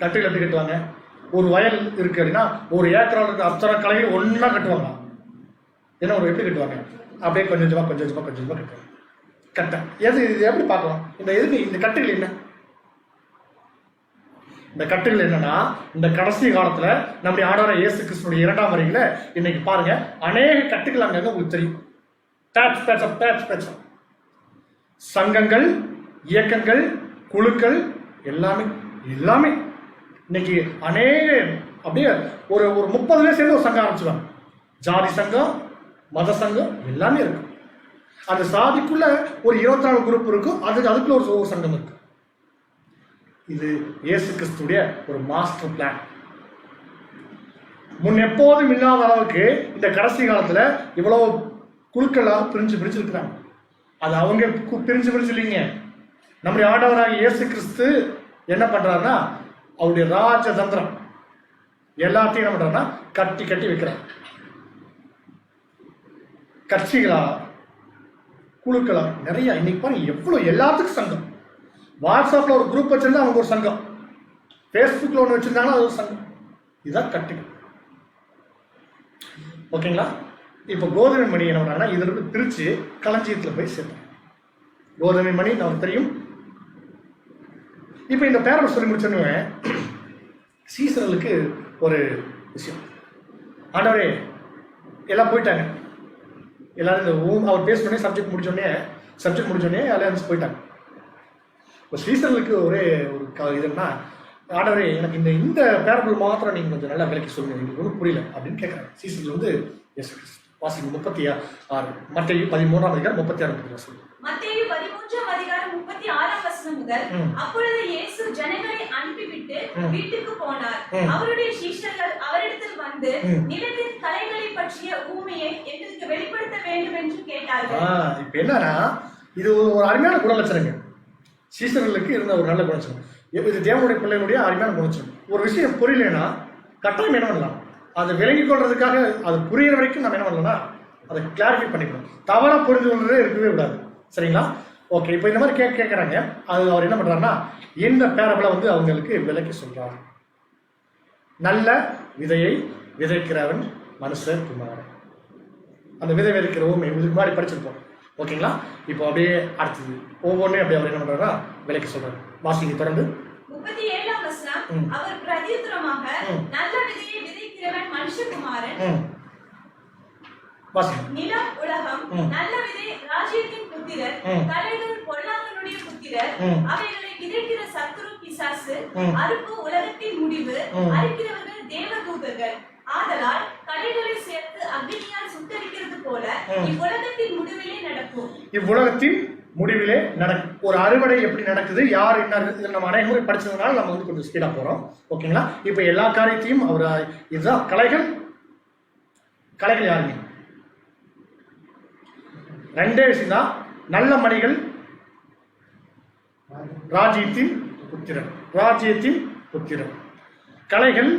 கட்டுகள் எப்படி கட்டுவாங்க? ஒரு வயல் இருக்கு அப்படின்னா ஒரு ஏக்கரால் இருக்க அத்தனை கலைகள் ஒன்னா கட்டுவாங்க. ஏன்னா ஒரு எப்படி கட்டுவாங்க? அப்படியே கொஞ்சம் கொஞ்சமா கட்ட. எது இது எப்படி பார்க்கலாம்? இந்த கட்டுகள் என்ன? இந்த கட்டுகள் என்னன்னா, இந்த கடைசி காலத்துல நம்முடைய ஆண்டவராகிய இயேசு கிறிஸ்துவின் 2ஆம் வருகையில இன்னைக்கு பாருங்க அநேக கட்டுகள் அங்கங்க உங்களுக்கு தெரியும். சங்கங்கள், இயக்கங்கள், குழுக்கள் எல்லாமே இன்னைக்கு அநேக அப்படியே ஒரு 30 பேர் சேர்ந்து ஒரு சங்கம் ஆரம்பிச்சுவாங்க. ஜாதி சங்கம், மத சங்கம் எல்லாமே இருக்கு. அந்த சாதிக்குள்ள ஒரு 24 குரூப் இருக்கும். அதுக்குள்ள ஒரு சங்கம் இருக்கு. இது இயேசு கிறிஸ்துடைய ஒரு மாஸ்டர் பிளான். முன் எப்போதும் இல்லாத அளவுக்கு இந்த கடைசி காலத்துல இவ்வளவு குழுக்களாக பிரிஞ்சு இருக்கிறாங்க. அது அவங்க பிரிஞ்சு இல்லைங்க. நம்முடைய ஆண்டவராகிய இயேசு கிறிஸ்து என்ன பண்றாருன்னா, அவருடைய ராஜதந்திரம் எல்லாத்தையும் என்ன பண்றாருன்னா கட்டி வைக்கிறார். கட்சிகளா, குழுக்களா நிறைய. இன்னைக்கு பாருங்க எவ்வளவு எல்லாத்துக்கும் சங்கம். வாட்ஸ்அப்ல ஒரு குரூப் வச்சிருந்தா அவங்க ஒரு சங்கம், பேஸ்புக்ல ஒன்று வச்சிருந்தாங்கன்னா அது ஒரு சங்கம். இதுதான் கட்டுகள். ஓகேங்களா? இப்போ கோதுமை மணி என்ன பண்ணாங்கன்னா இதுல இருந்து பிரிச்சு களஞ்சியத்துல போய் சேர்த்தாங்க. கோதுமை மணி நமக்கு தெரியும். இப்போ இந்த பேரலை சொல்லி முடிச்சோன்னு சீசர்களுக்கு ஒரு விஷயம். ஆண்டவரே எல்லாம் போயிட்டாங்க. எல்லாரும் இந்த அவர் பேசணுன்னே சப்ஜெக்ட் முடிச்சோடனே அலையன்ஸ் போயிட்டாங்க. இப்போ சீசர்களுக்கு ஒரே ஒரு இதுன்னா, ஆண்டவரே எனக்கு இந்த பேரபிள் மாத்திரம் நீங்கள் கொஞ்சம் நல்லா விலைக்கு சொல்லுங்க, எனக்கு ஒன்றும் புரியல அப்படின்னு கேட்குறாங்க. சீசர்கள் வாசிங்க 36 மத்தேயு 13ஆம் அதிகாரம் 36 சொல்லு. மத்தேயு 13ஆம் அதிகாரம் 36ஆம் வசனம் முதல். அப்பொழுது இயேசு ஜனங்களை அனுப்பிவிட்டு வீட்டுக்கு போனார். அவருடைய சீஷர்கள் அவரிடத்தில் வந்து நிலத்தின் களைகளை பற்றிய ஊமையை எங்களுக்கு வெளிப்படுத்த வேண்டும் என்று கேட்டார்கள். இப்ப என்னன்னா, இது ஒரு அருமையான குணலட்சணங்க. சீஷர்களுக்கு இருந்த ஒரு நல்ல குணலட்சணம். இது தேவனுடைய பிள்ளைகளுடைய அருமையான குணலட்சணம். ஒரு விஷயம் புரியலன்னா கட்டாயம் என்ன பண்ணலாம், அதை விளங்கிக் கொள்றதுக்காக அது புரியுற வரைக்கும் நம்ம என்ன பண்ணலாம்னா அதை கிளாரிஃபை பண்ணிக்கணும். தவறா புரிந்து கொள்றதே இருக்கவே விடாது. சரிங்களா? ஓகே. இப்போ இந்த மாதிரி கேட்குறாங்க. அது அவர் என்ன பண்றாருன்னா இந்த பேரபிளை வந்து அவங்களுக்கு விளக்கி சொல்றார். நல்ல விதையை விதைக்கிறவன் மனுஷகுமாரன். அந்த விதை விதைக்கிறவும் இதுக்கு முன்னாடி படிச்சிருப்போம். ஓகேங்களா? இப்போ அப்படியே அடுத்தது ஒவ்வொன்றையும் அப்படியே அவர் என்ன பண்றாருன்னா விளக்கி சொல்றாரு. வாசிங்க தொடர்ந்து. 37ஆம் வசனம். அவர் பிரதியுத்தரமாக நல்ல விதையை விதைக்கிறவன் மனுஷகுமாரன், நிலம் உலகம், நல்ல விதை ராஜ்யத்தின் புத்திரர், களைகள் பொல்லாங்கனுடைய புத்திரர், அவைகளை விதைக்கிற சத்துரு பிசாசு, அறுப்பு உலகத்தின் முடிவு, அறுக்கிறவர்கள் தேவதூதர்கள். ஆதலால் களைகளை சேர்த்து அக்னியால் சுட்டரிக்கிறது போல இவ்வுலகத்தின் முடிவிலே நடக்கும். ஒரு அறுவடை எப்படி நடக்குது, யார் என்ன, நம்ம அனைவரை படிச்சதுனால நம்ம வந்து கொஞ்சம் ஸ்பீடா போறோம். ஓகேங்களா? இப்ப எல்லா காரியத்தையும் அவர் இதுதான் களைகள் யாருங்க? ரெண்டே விஷயம் தான். நல்ல மணிகள் ராஜ்யத்தின் புத்திரன். களைகள்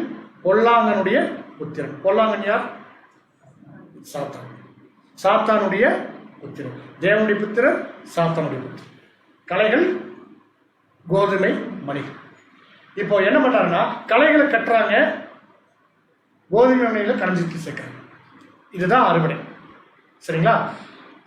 பொல்லாங்கனுடைய புத்திரன். பொல்லாங்கன் யார்? சாத்தானுடைய புத்திரன். தேவனுடைய புத்திரன், சாத்தானுடைய புத்திரன். களைகள் கோதுமை மணிகள். இப்போ என்ன பண்றாங்கன்னா களைகளை கட்டுறாங்க, கோதுமை மணிகளை களஞ்சியத்தில் சேர்க்கிறாங்க. இதுதான் அறுவடை. சரிங்களா?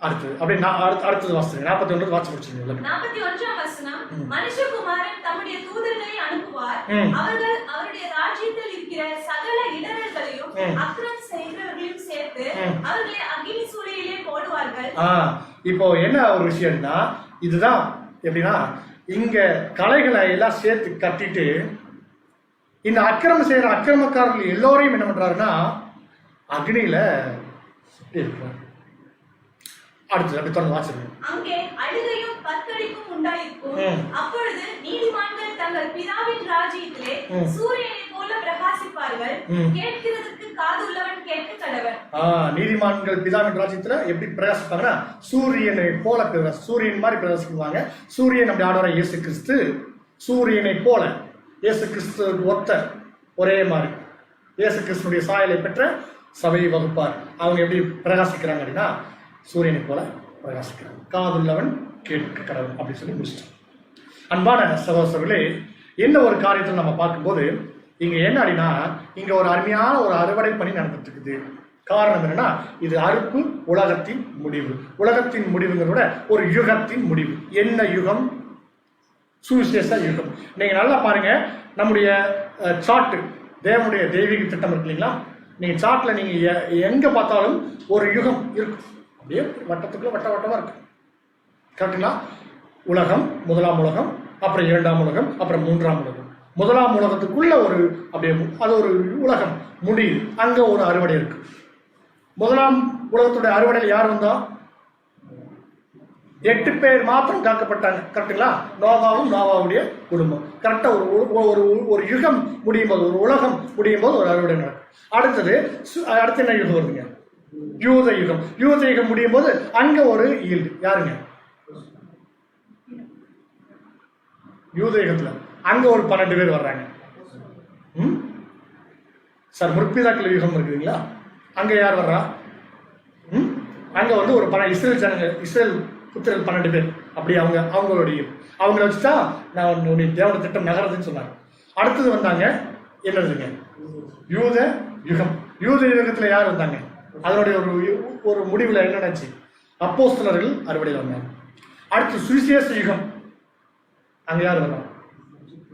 அடுத்தது அப்படியே அடுத்தது வாசிங்க. 41 வாசி முடிச்சிருங்க. 41ஆம் வசனம். மனுஷகுமாரன் தம்முடைய தூதர்களை அனுப்புவார். அவர்கள் அவருடைய ராஜ்யத்தில் இருக்கிற சகல இடர்களையும் அக்கிரமம் செய்கிறவர்களையும் சேர்த்து அவர்களை அக்கினி சூளையிலே போடுவார்கள். இப்போ என்ன ஒரு விஷயம்னா, இதுதான் எப்படின்னா, இங்க களைகளை எல்லாம் சேர்த்து கட்டிட்டு இந்த அக்கிரமம் செய்யற அக்கிரமக்காரர்கள் எல்லோரையும் என்ன பண்றாருன்னா அக்னியில சுட்டி இருக்கிறார். அடுத்து அப்படி தொடர்ந்து வாசிங்க. அங்கே அழுகையும் பற்கடிப்பும் உண்டாயிருக்கும். அப்பொழுது நீதிமான்கள் தங்கள் பிதாவின் ராஜ்யத்திலே சூரியனை போல பிரகாசிப்பார்கள். கேட்கிறதற்கு காது உள்ளவன் கேட்க கடவன். நீதிமான்கள் பிதாவின் ராஜ்யத்துல எப்படி பிரகாசிப்பாங்கன்னா சூரியனை போல சூரியன் மாதிரி பிரகாசிக்குவாங்க. சூரியன் நம்முடைய ஆண்டவராகிய இயேசு கிறிஸ்து சூரியனை போல, இயேசு கிறிஸ்து ஒத்த ஒரே மாதிரி இயேசு கிறிஸ்துடைய சாயலை பெற்ற சபையை வகுப்பார். அவங்க எப்படி பிரகாசிக்கிறாங்க அப்படின்னா சூரியனை போல பிரகாசிக்கிறாங்க. காதுள்ளவன் கேட்க கடவுள் அப்படி சொல்லி முடிச்சிட்டோம். அன்பான சகோதரர்களே, இந்த ஒரு காரியத்தை நம்ம பார்க்கும்போது இங்க என்ன அப்படின்னா இங்க ஒரு அருமையான ஒரு அறுவடை பணி நடந்துட்டு இருக்குது. காரணம் என்னன்னா இது அறுப்பு உலகத்தின் முடிவு. உலகத்தின் முடிவுங்கிறத ஒரு யுகத்தின் முடிவு. என்ன யுகம்? சுவிசேஷ யுகம். நீங்க நல்லா பாருங்க, நம்முடைய சார்ட், தேவனுடைய தெய்வீக திட்டம் இருக்கு இல்லைங்களா? நீங்க சார்ட்ல நீங்க எங்க பார்த்தாலும் ஒரு யுகம் இருக்கும். அப்படியே வட்டத்துக்குள்ள வட்ட வட்டமா இருக்கு. கரெக்டுங்களா? உலகம், முதலாம் உலகம், அப்புறம் இரண்டாம் உலகம், அப்புறம் மூன்றாம் உலகம். முதலாம் உலகத்துக்குள்ள ஒரு அப்படியே அது ஒரு உலகம் முடியுது. அங்க ஒரு அறுவடை இருக்கு. முதலாம் உலகத்துடைய அறுவடையில் யார் வந்தா? 8 பேர் மாத்திரம் காக்கப்பட்டாங்க. கரெக்டுங்களா? நோவாவும் நோவாவுடைய குடும்பம். கரெக்டா ஒரு யுகம் முடியும் போது, ஒரு உலகம் முடியும் போது ஒரு அறுவடை நடக்கும். அடுத்து என்ன யுகம் வருதுங்க? யூத யுகம். யூத யுகம் முடியும் போது அங்க ஒரு ஈல்டு. யாருங்க? யூத யுகத்துல அங்க ஒரு 12 பேர் வர்றாங்க. சார், முற்பிதாக்கள் யுகம் இருக்குதுங்களா? அங்க யார் வர்றா? அங்க வந்து ஒரு இஸ்ரேல் ஜனங்க, இஸ்ரேல் புத்திரர்கள் 12 பேர். அப்படி அவங்கள வச்சுதான் நான் தேவன திட்டம் நகரதுன்னு சொன்னாங்க. அடுத்தது வந்தாங்க என்னதுங்க? யூத யுகம். யூத யுகத்துல யார் வந்தாங்க? அதனுடைய ஒரு முடிவுல என்ன நினைச்சு அப்போஸ்தலர்கள் அறுவடையில் வந்தாங்க. அடுத்து சுவிசேஷ யுகம். அங்க யார் வர்றோம்?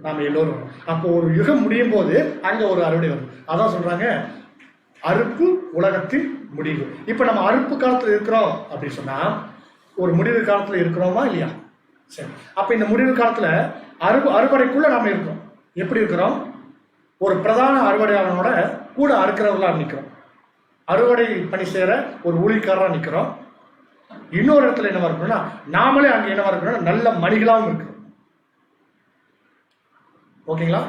நாம எல்லோரும் வரோம். அப்போ ஒரு யுகம் முடியும் போது அங்க ஒரு அறுவடை வரும். அதான் சொல்றாங்க அறுப்பு உலகத்தின் முடிவு. இப்ப நம்ம அறுப்பு காலத்துல இருக்கிறோம் அப்படின்னு சொன்னா ஒரு முடிவு காலத்துல இருக்கிறோமா இல்லையா? சரி, அப்ப இந்த முடிவு காலத்துல அறுவடைக்குள்ள நாம இருக்கிறோம். எப்படி இருக்கிறோம்? ஒரு பிரதான அறுவடையாளனோட கூட அறுக்கிறவர்களா நிற்கிறோம். அறுவடை பணி செய்யற ஒரு ஊழியக்காரரா நிற்கிறோம். இன்னொரு இடத்துல என்னவா இருக்கணும்னா நாமளே அங்க என்னவா இருக்கணும்னா நல்ல மணிகளாகவும் இருக்கிறோம். ஓகேங்களா?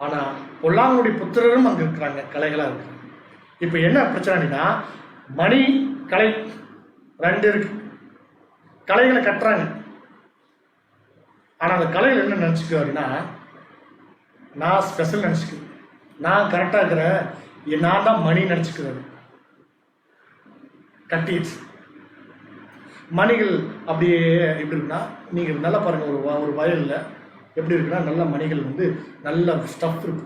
ஆனா பொல்லாங்கனுடைய புத்திரரும் அங்க இருக்கிறாங்க, கலைகளா இருக்கு. இப்ப என்ன பிரச்சனைனா மணி கலை 2 இருக்கு. கலைகளை கட்டுறாங்க. ஆனா அந்த கலைகள் என்ன நினைச்சுக்க அப்படின்னா நான் ஸ்பெஷல் நினைச்சுக்க, நான் கரெக்டா இருக்கிறேன், நான் தான் மணி நினைச்சுக்கிறது. கட்டிடுச்சு. மணிகள் அப்படியே எப்படி இருக்குன்னா நீங்க நல்லா பாருங்க, ஒரு வயல்ல எப்படி இருக்குன்னா நல்ல மணிகள் வந்து நல்ல ஸ்டஃப் இருக்கு.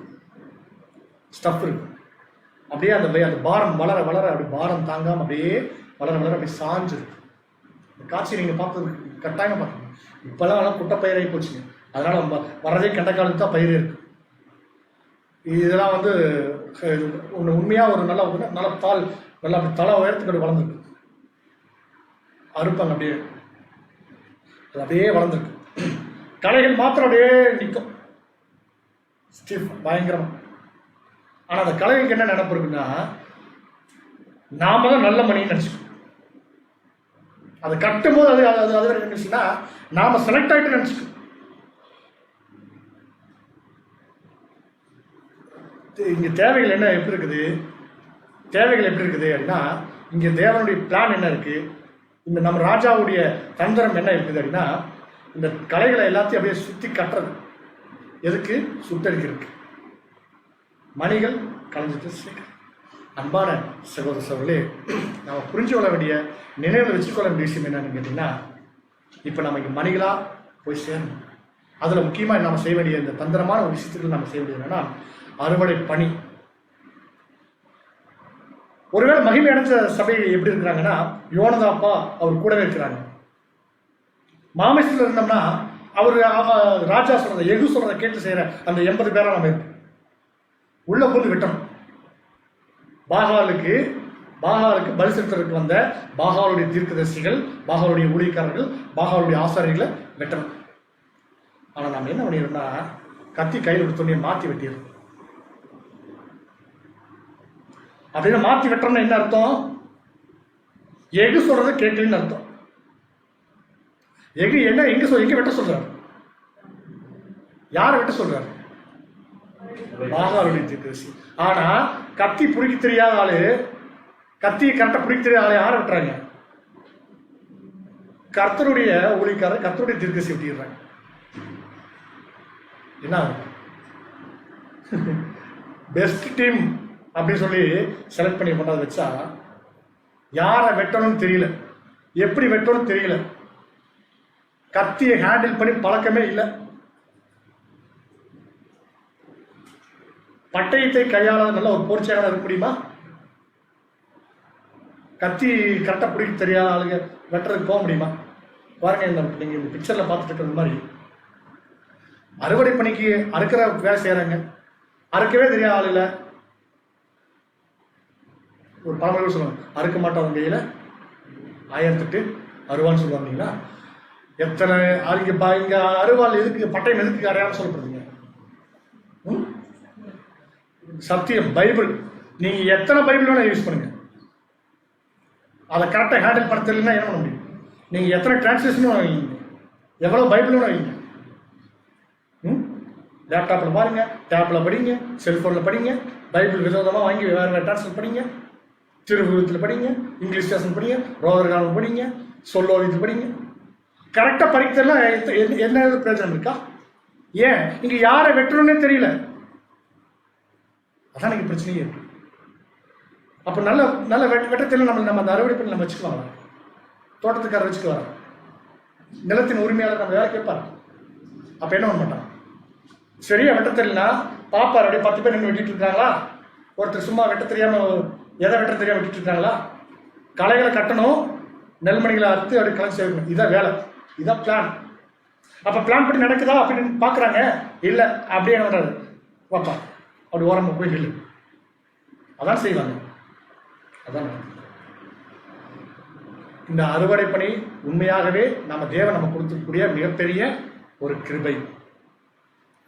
அப்படியே அந்த பாரம் வளர வளர அப்படி பாரம் தாங்காம அப்படியே வளர வளர அப்படி சாஞ்சிருக்கு. இந்த காட்சி நீங்க பார்த்தது கட்டாயமா பார்க்கணும். இப்பெல்லாம் குட்டை பயிராகி போச்சுங்க. அதனால வரதே கெட்ட காலத்து தான் பயிர் இருக்கு. இதெல்லாம் வந்து உண்மையா ஒரு நல்ல தாள் நல்லா அப்படி தலை உயரத்துக்கு வளர்ந்துருக்கு. அறுப்பாங்க அப்படியே வளர்ந்துருக்கு. கலைகள் மாத்திரம் அப்படியே நிற்கும் பயங்கரமா. ஆனா அந்த கலைகளுக்கு என்ன நினைப்பு இருக்குன்னா நாம தான் நல்ல மணின்னு நினைச்சுக்கணும். அதை கட்டும் போது அது நினைச்சுன்னா நாம செலக்ட் ஆகிட்டு நினைச்சுக்கணும். இங்க தேவைகள் என்ன எப்படி இருக்குது? தேவைகள் எப்படி இருக்குது அப்படின்னா இங்க தேவனுடைய பிளான் என்ன இருக்கு? இந்த நம்ம ராஜாவுடைய தந்திரம் என்ன இருக்குது அப்படின்னா இந்த கலைகளை எல்லாத்தையும் அப்படியே சுத்தி கட்டுறது. எதுக்கு? சுட்டரிக்கிறதுக்கு. மணிகள் கலைஞ்சிட்டு. அன்பான சகோதர சகோதரர்களே, நம்ம புரிஞ்சு கொள்ள வேண்டிய நினைவில் வச்சுக்கொள்ள வேண்டிய விஷயம் என்னன்னு கேட்டீங்கன்னா இப்ப நம்ம இங்க மணிகளா போய் சேரணும். அதுல முக்கியமா நம்ம செய்ய வேண்டிய இந்த தந்திரமான ஒரு விஷயத்துக்கு நம்ம செய்ய வேண்டியது என்னன்னா அறுவடை பணி. ஒருவேளை மகிமை அடைஞ்ச சபை எப்படி இருக்கிறாங்கன்னா யோனதாப்பா அவர் கூடவே இருக்கிறாங்க. மாமேஸ்வரர் இருந்தோம்னா அவர் ராஜா சொல்றதை எகு சொல்றதை கேட்டு செய்யற அந்த 80 பேரா நம்ம இருப்போம். உள்ள போது விட்டணும். பாகாலுக்கு பலி செலுத்துறதுக்கு வந்த பாகாலுடைய தீர்க்கதரிசிகள், பாகாலுடைய ஊழியக்காரர்கள், பாகாலுடைய ஆசாரிகளை வெட்டணும். ஆனா நம்ம என்ன பண்ணிடுறோம்னா கத்தி கையில் எடுத்தோடனே மாத்தி வெட்டிடுறோம். அப்படின்னா மாத்தி வெட்டுறோம்னா என்ன அர்த்தம்? எகு சொல்றதை கேட்கலன்னு அர்த்தம். எங்க வெட்ட சொல்றாரு? யாரை வெட்ட சொல்றாரு? ஆகாருடைய தீர்க்கதரிசி. ஆனா கத்தி பிடிக்க தெரியாத ஆளு, கத்தியை கரெக்டா பிடிக்க தெரியாத ஆளு யாரை வெட்டுறாங்க? கர்த்தருடைய ஊழியக்காரர், கர்த்தருடைய தீர்க்கதரிசி வெட்டிடுறாங்க. என்ன பெஸ்ட் டீம் அப்படின்னு சொல்லி செலக்ட் பண்ணி கொண்டாந்து வச்சா யாரை வெட்டணும்னு தெரியல, எப்படி வெட்டணும்னு தெரியல, கத்தியை ஹேண்டில் பண்ணி பழக்கமே இல்லை, பட்டயத்தை கையாளாத நல்ல ஒரு போர்ச்சியாக இருக்க முடியுமா? கத்தி கரெக்டாக பிடிக்க தெரியாத ஆளுங்க வெட்டுறதுக்கு போக முடியுமா? பாருங்க, நீங்க இந்த பிக்சர்ல பார்த்துட்டு இருக்கிற மாதிரி அறுவடை பணிக்கு அறுக்கிற வேலை செய்யறாங்க, அறுக்கவே தெரியாத ஆள் இல்லை. ஒரு பழமொழி சொல்லுவாங்க, அறுக்க மாட்டவங்க கையில 1008 அருவான்னு சொல்லுவாங்களா? எத்தனை இங்க அருவாள் எதுக்கு, பட்டயம் எதுக்கு அடையாளம் சொல்லப்படுதுங்க? சத்தியம் பைபிள். நீங்க எத்தனை பைபிள் வேணா யூஸ் பண்ணுங்க, அதை கரெக்டாக ஹேண்டில் பண்ண தெரியலன்னா என்ன பண்ண முடியும்? நீங்க எத்தனை டிரான்ஸ்லேஷனும் வைங்க, எவ்வளவு பைபிளும் வைங்க. லேப்டாப்ல பாருங்க, டேப்ல படிங்க, செல்போன்ல படிங்க, பைபிள் விதவிதமா வாங்கி வேற வேற டிரான்ஸ்லேட் படிங்க, திருவிழத்தில் படிங்க, இங்கிலீஷ் ஸ்டேஷன் படிங்க, ரோதர் காலம் படிங்க, சொல்லோவியத்தில் படிங்க. கரெக்டா படிக்கிறதுலாம் என்ன பிரயோஜனம் இருக்கா? ஏன் இங்க யாரை வெட்டணும்னே தெரியல. அதான் எனக்கு பிரச்சனையே இருக்கு. அப்ப நல்ல நல்ல வெட்டத்தில் நம்ம அந்த அறுவடை பண்ணி நம்ம வச்சுக்கலாம், தோட்டத்துக்காரர் வச்சுக்கலாம், நிலத்தின் உரிமையாளர் நம்ம வேலை கேட்பாரு. அப்ப என்ன பண்ண மாட்டான்? சரியா வெட்ட தெரியலனா பாப்பார் அப்படியே 10 பேர் நின்று வெட்டிட்டு இருக்காங்களா? ஒருத்தர் சும்மா வெட்ட தெரியாம எதை வெட்ட தெரியாம வெட்டிட்டு இருக்காங்களா? களைகளை கட்டணும், நெல்மணிகளை அறுத்து அப்படி கலந்து சேர்க்கணும், இதான் வேலை, இதான் பிளான். அப்ப பிளான் பண்ணி நடக்குதா அப்படின்னு பாக்குறாங்க. இல்ல அப்படியே என்ன பண்றாரு? பாப்பா அப்படி ஓரமா போய் நில்லு, அதான் செய்வாங்க. அதான் இந்த அறுவடை பணி உண்மையாகவே நம்ம தேவன் நம்ம கொடுத்துக்கூடிய மிகப்பெரிய ஒரு கிருபை.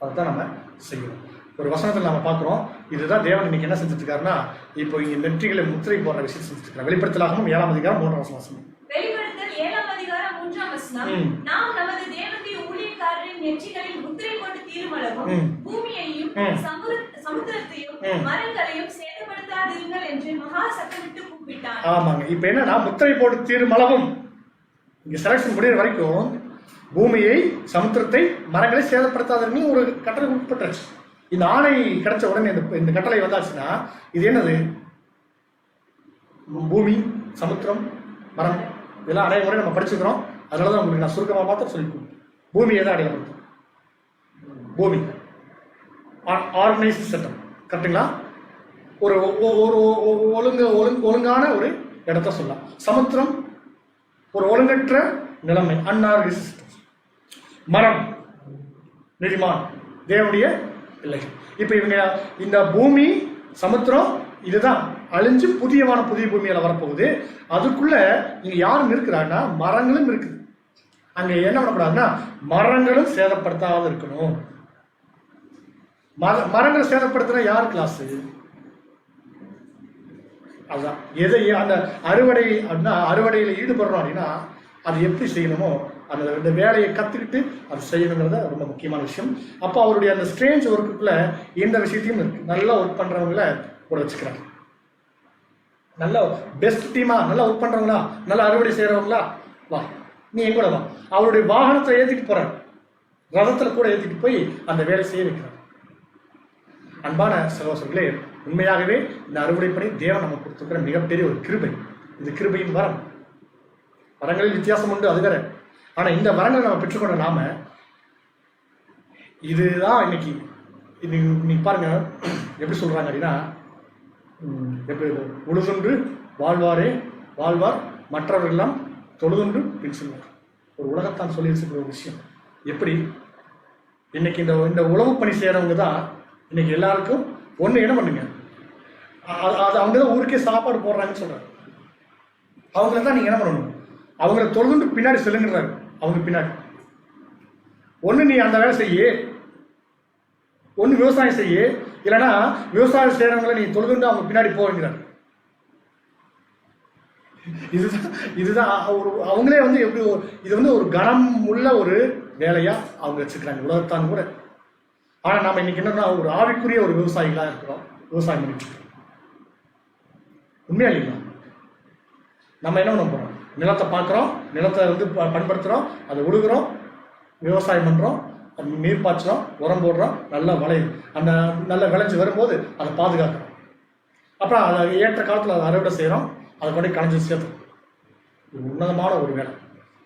அதான் நம்ம செய்யணும். ஒரு வசனத்தில் நாம பார்க்கிறோம், இதுதான் தேவன் இன்னைக்கு என்ன செஞ்சுட்டு இருக்காருன்னா, இப்போ இங்க நெற்றிகளை முத்திரை போடுற விஷயம் செஞ்சுட்டு இருக்காரு. வெளிப்படுத்தலாகவும் 7ஆம் அதிகாரம் 3ஆம் வசனம். வெளிப்படுத்தல் 7ஆம் அதிகாரம் 3ஆம் வசனம். நாம் நமது தேவனுடைய ஊழியக்காரரின் நெற்றிகளில் முத்திரை போட்டு தீருமளவும் பூமியையும் சமுத்திரத்தையும் மரங்களையும் சேதப்படுத்தாதீர்கள் என்று மகா சத்தமிட்டு கூப்பிட்டான். ஆமாங்க. இப்ப என்னன்னா முத்திரை போட்டு தீருமளவும், இங்க செலக்ஷன் முடிகிற வரைக்கும் பூமியை, சமுத்திரத்தை, மரங்களை சேதப்படுத்தாதீர்கள் ஒரு கட்டளை உட்பட்டுச்சு. இந்த ஆணை கிடைச்ச உடனே இந்த கட்டளை வந்தாச்சுன்னா இது என்னது? பூமி, சமுத்திரம், மரம் இதெல்லாம் அடைய முறை நம்ம படிச்சுக்கிறோம். அதனாலதான் உங்களுக்கு நான் சுருக்கமாக பார்த்து சொல்லிக்கணும். பூமி எதை அடையாளப்படுத்தும்? பூமி ஆர்கனைஸ்டு செட்டம், கரெக்டுங்களா? ஒரு ஒழுங்கான ஒரு இடத்த சொல்லலாம். சமுத்திரம் ஒரு ஒழுங்கற்ற நிலைமை, அன்ஆர்கனைஸ்டு சிஸ்டம். மரம் நீதிமான், தேவனுடைய பிள்ளைகள். இப்ப இவங்க இந்த பூமி, சமுத்திரம் இதுதான் அழிஞ்சு புதிய பூமியில வரப்போகுது. அதுக்குள்ள இங்க யாரும் இருக்கிறாங்கன்னா மரங்களும் இருக்குது. அங்க என்ன பண்ணக்கூடாதுன்னா மரங்களும் சேதப்படுத்தாத இருக்கணும். மரங்களை சேதப்படுத்தினா யார் கிளாஸ்? அதுதான் எதை அந்த அறுவடை அப்படின்னா, அறுவடையில ஈடுபடுறோம் அப்படின்னா அது எப்படி செய்யணுமோ அந்த வேலையை கத்துக்கிட்டு அது செய்யணுங்கிறத ரொம்ப முக்கியமான விஷயம். அப்போ அவருடைய அந்த ஸ்ட்ரேஞ்ச் ஒர்க்குள்ள எந்த விஷயத்தையும் இருக்கு. நல்லா ஒர்க் பண்றவங்கள கூட வச்சுக்கிறாங்க. நல்ல பெஸ்ட் டீமா நல்லா ஒர்க் பண்றவங்களா, நல்லா அறுவடை செய்யறவங்களா, வா நீ என் கூட வா. அவருடைய வாகனத்தை ஏற்றிட்டு போறாரு, ரதத்துல கூட ஏற்றிட்டு போய் அந்த வேலை செய்ய வைக்கிறார். அன்பான சகோதரர்களே, உண்மையாகவே இந்த அறுவடை பணி தேவன் நம்ம கொடுத்துக்கிற மிகப்பெரிய ஒரு கிருபை. இது கிருபையின் வரம். வரங்களில் வித்தியாசம் உண்டு, அது வேற. ஆனா இந்த வரங்களை நம்ம பெற்றுக்கொண்ட நாம இதுதான் இன்னைக்கு நீ பாருங்க எப்படி சொல்றாங்க அப்படின்னா, எப்படி உழுதுண்டு வாழ்வாரே வாழ்வார் மற்றவர்களெல்லாம் தொழுதுண்டு பின் செல்வார். ஒரு உலகத்தான் சொல்லி வச்சுக்கிற ஒரு விஷயம். எப்படி இன்னைக்கு இந்த உழவு பணி செய்யறவங்க தான் இன்னைக்கு எல்லாருக்கும் ஒண்ணு என்ன பண்ணுங்க, அது அவங்கதான் ஊருக்கே சாப்பாடு போடுறாங்கன்னு சொல்றாங்க. அவங்கள தான் நீங்க என்ன பண்ணணும், அவங்கள தொழுதுண்டு பின்னாடி செல்லுங்கிறாங்க. அவங்க பின்னாடி ஒண்ணு நீ அந்த வேலை செய்ய, ஒண்ணு விவசாயம் செய்ய, இல்லைன்னா விவசாயம் செய்யறவங்களை நீ தொழுதுண்டு அவங்க பின்னாடி போகிறாங்க. இதுதான் அவங்களே வந்து எப்படி இது வந்து ஒரு கனம் உள்ள ஒரு வேலையா அவங்க வச்சுக்கிறாங்க உலகத்தான் கூட. ஆனா நாம இன்னைக்கு என்னன்னா ஒரு ஆவிக்குரிய ஒரு விவசாயிகளா இருக்கிறோம், விவசாயம் பண்ணிட்டு இருக்கோம். உண்மையா இல்லைங்களா? நம்ம என்ன பண்ண போறோம்? நிலத்தை பார்க்குறோம், நிலத்தை வந்து பண்படுத்துறோம், அதை உழுகுறோம், விவசாயம் பண்றோம், நீர் பாய்ச்சுறோம், உரம் போடுறோம், நல்லா விளையுது. அந்த நல்லா விளைஞ்சு வரும்போது அதை பாதுகாக்கிறோம். அப்புறம் அதை ஏற்ற காலத்தில் அதை அறுவடை செய்கிறோம், அதை கொண்டு களைஞ்சு சேர்த்துறோம். இது உன்னதமான ஒரு வேலை.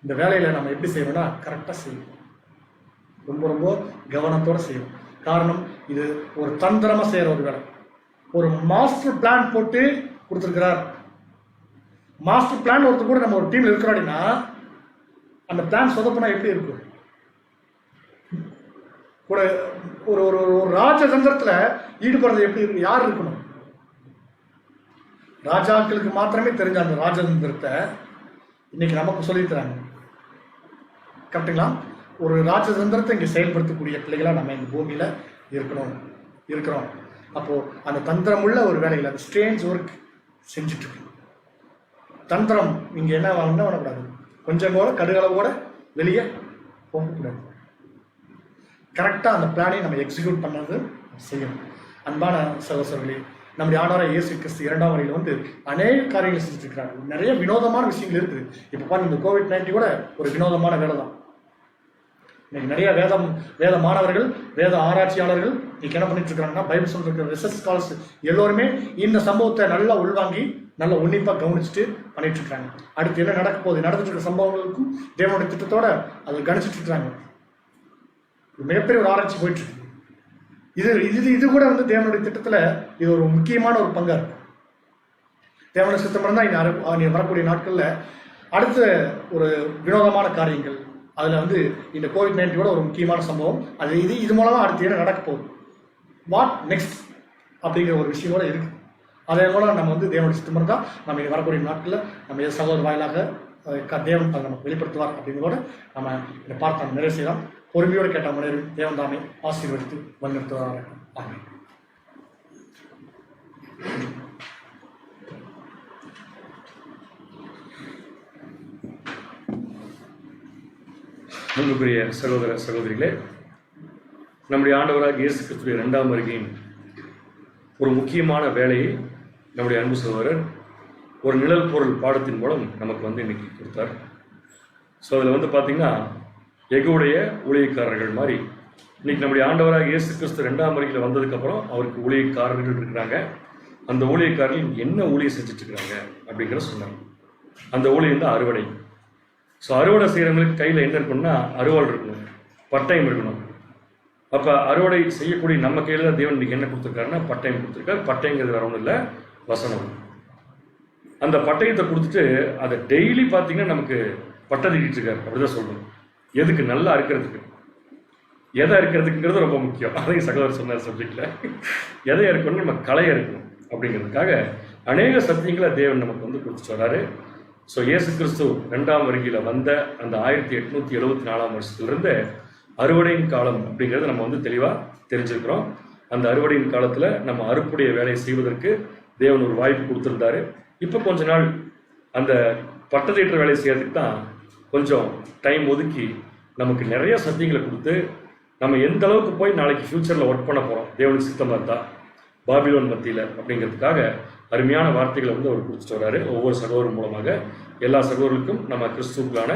இந்த வேலையில் நம்ம எப்படி செய்யணும்னா கரெக்டாக செய்யணும், ரொம்ப ரொம்ப கவனத்தோடு செய்யணும். காரணம், இது ஒரு தந்திரமாக செய்கிற ஒரு வேலை. ஒரு மாஸ்டர் பிளான் போட்டு கொடுத்துருக்கிறார். மாஸ்டர் பிளான் ஒருத்தர் கூட நம்ம ஒரு டீம்ல இருக்கிறோம் அப்படின்னா அந்த பிளான் சொதப்பினா எப்படி இருக்கும்? கூட ஒரு ஒரு ஒரு ராஜதந்திரத்துல ஈடுபடுறது எப்படி இருக்கு? யார் இருக்கணும்? ராஜாக்களுக்கு மாத்திரமே தெரிஞ்ச அந்த ராஜதந்திரத்தை இன்னைக்கு நமக்கு சொல்லித்தராங்க. கரெக்டுங்களா? ஒரு ராஜதந்திரத்தை இங்கே செயல்படுத்தக்கூடிய பிள்ளைகளா நம்ம இந்த பூமியில இருக்கிறோம். அப்போ அந்த தந்திரமுள்ள ஒரு வேலையில் அந்த ஸ்ட்ரேஞ்ச் ஒர்க் செஞ்சுட்டு இருக்கு. தந்திரம் இங்க என்ன பண்ணக்கூடாது, கொஞ்சம் கூட கடுகளவோட வெளியே போகக்கூடாது. கரெக்டாக அந்த பிளானை நம்ம எக்ஸிக்யூட் பண்ணது செய்யணும். அன்பான சகோதரர்களே, நம்முடைய ஆண்டவராகிய இயேசு கிறிஸ்து 2ஆம் வருகையில் வந்து அநேக காரியங்களை செஞ்சுட்டு இருக்கிறாங்க. நிறைய வினோதமான விஷயங்கள் இருக்குது. இப்போ பாருங்க, இந்த COVID-19 கூட ஒரு வினோதமான வேலை தான். இன்னைக்கு நிறைய வேத மாணவர்கள், வேத ஆராய்ச்சியாளர்கள் இன்னைக்கு என்ன பண்ணிட்டு இருக்காங்கன்னா, பைபிள் சொல்ற ரிசர்ச் ஸ்காலர்ஸ் எல்லோருமே இந்த சம்பவத்தை நல்லா உள்வாங்கி நல்லா உன்னிப்பாக கவனிச்சுட்டு பண்ணிட்டு இருக்காங்க. அடுத்து என்ன நடக்க போகுது, நடந்துட்டு இருக்க சம்பவங்களுக்கும் தேவனுடைய திட்டத்தோட அதை கணிச்சிட்டு இருக்காங்க. மிகப்பெரிய ஒரு ஆராய்ச்சி போயிட்டு இருக்கு. இது கூட வந்து தேவனுடைய திட்டத்துல இது ஒரு முக்கியமான ஒரு பங்கா இருக்கு. தேவனுடைய சித்தம் தான் இனி வரக்கூடிய நாட்கள்ல அடுத்த ஒரு வினோதமான காரியங்கள், அதுல வந்து இந்த COVID-19 ஒரு முக்கியமான சம்பவம், அது இது மூலமா அடுத்து என்ன நடக்க போகுது, வாட் நெக்ஸ்ட் அப்படிங்கிற ஒரு விஷயத்தோட இருக்கு. அதே போல நம்ம வந்து தேவனுடைய சித்தம் தான் நம்ம இனி வரக்கூடிய நாட்கள்ல நம்ம சகோதர வாயிலாக தேவன் நமக்கு வெளிப்படுத்துவார் அப்படிங்கிறதோட நம்ம இதை பார்த்து நம்ம நிறைவு செய்யலாம். பொறுமையோடு கேட்ட மனிதர் தேவன் தாமே ஆசீர்வதித்து வழிநடத்துவார். ஆமென். அன்புக்குரிய சகோதர சகோதரிகளே, நம்முடைய ஆண்டவராக இயேசு கிறிஸ்துவின் 2ஆம் வருகையின் ஒரு முக்கியமான வேலையை நம்முடைய அன்பு சகோதரர் ஒரு நிழல் பொருள் பாடத்தின் மூலம் நமக்கு வந்து இன்னைக்கு கொடுத்தார். ஸோ அதில் வந்து பார்த்தீங்கன்னா, எகுடைய ஊழியக்காரர்கள் மாதிரி இன்னைக்கு நம்முடைய ஆண்டவராக இயேசு கிறிஸ்து 2ஆம் வருகையில் வந்ததுக்கப்புறம் அவருக்கு ஊழியக்காரர்கள் இருக்கிறாங்க. அந்த ஊழியக்காரர்கள் என்ன ஊழியம் செஞ்சுட்டு இருக்கிறாங்க அப்படிங்கிற சொன்னாங்க. அந்த ஊழியம் தான் அறுவடை. ஸோ அறுவடை செய்கிறவங்களுக்கு கையில் என்ன இருக்கணும்னா அறுவாள் இருக்கணும், பட்டயம் இருக்கணும். அப்போ அறுவடை செய்யக்கூடிய நம்ம கையில் தான் தேவன் இன்னைக்கு என்ன கொடுத்துருக்காருன்னா பட்டயம் கொடுத்துருக்காரு. பட்டயங்கிறது வேற ஒன்றும் இல்லை, வசனம். அந்த பட்டயத்தை கொடுத்துட்டு அதை டெய்லி பார்த்தீங்கன்னா நமக்கு பட்டை தீட்டிட்டு இருக்காரு. அப்படிதான் சொல்லணும். எதுக்கு? நல்லா இருக்கிறதுக்கு. எதை இருக்கிறதுக்குங்கிறது ரொம்ப முக்கியம். அதையும் சகோதரர் சொன்னார் சப்ஜெக்ட்ல. எதை இருக்கணும், நம்ம கலையை இருக்கணும் அப்படிங்கிறதுக்காக அநேக சத்தியங்களை தேவன் நமக்கு வந்து கொடுத்துட்டு வராரு. ஸோ இயேசு கிறிஸ்து 2ஆம் வருகையில் வந்த அந்த 1874ஆம் வருஷத்துலேருந்து அறுவடையின் காலம் அப்படிங்கிறத நம்ம வந்து தெளிவாக தெரிஞ்சுக்கிறோம். அந்த அறுவடையின் காலத்தில் நம்ம அறுப்புடைய வேலையை செய்வதற்கு தேவன் ஒரு வாய்ப்பு கொடுத்துருந்தாரு. இப்போ கொஞ்ச நாள் அந்த பட்டத்தீட்டுற வேலையை செய்யறதுக்கு தான் கொஞ்சம் டைம் ஒதுக்கி நமக்கு நிறைய சத்தியங்களை கொடுத்து நம்ம எந்த அளவுக்கு போய் நாளைக்கு ஃப்யூச்சரில் ஒர்க் பண்ண போகிறோம் தேவனுக்கு சித்தமாக இருந்தால் பாபிலோன் மத்தியில் அப்படிங்கிறதுக்காக அருமையான வார்த்தைகளை வந்து அவர் கொடுத்துட்டு வர்றாரு. ஒவ்வொரு சகோதரர் மூலமாக எல்லா சகோதரர்களுக்கும் நம்ம கிறிஸ்துவுக்கான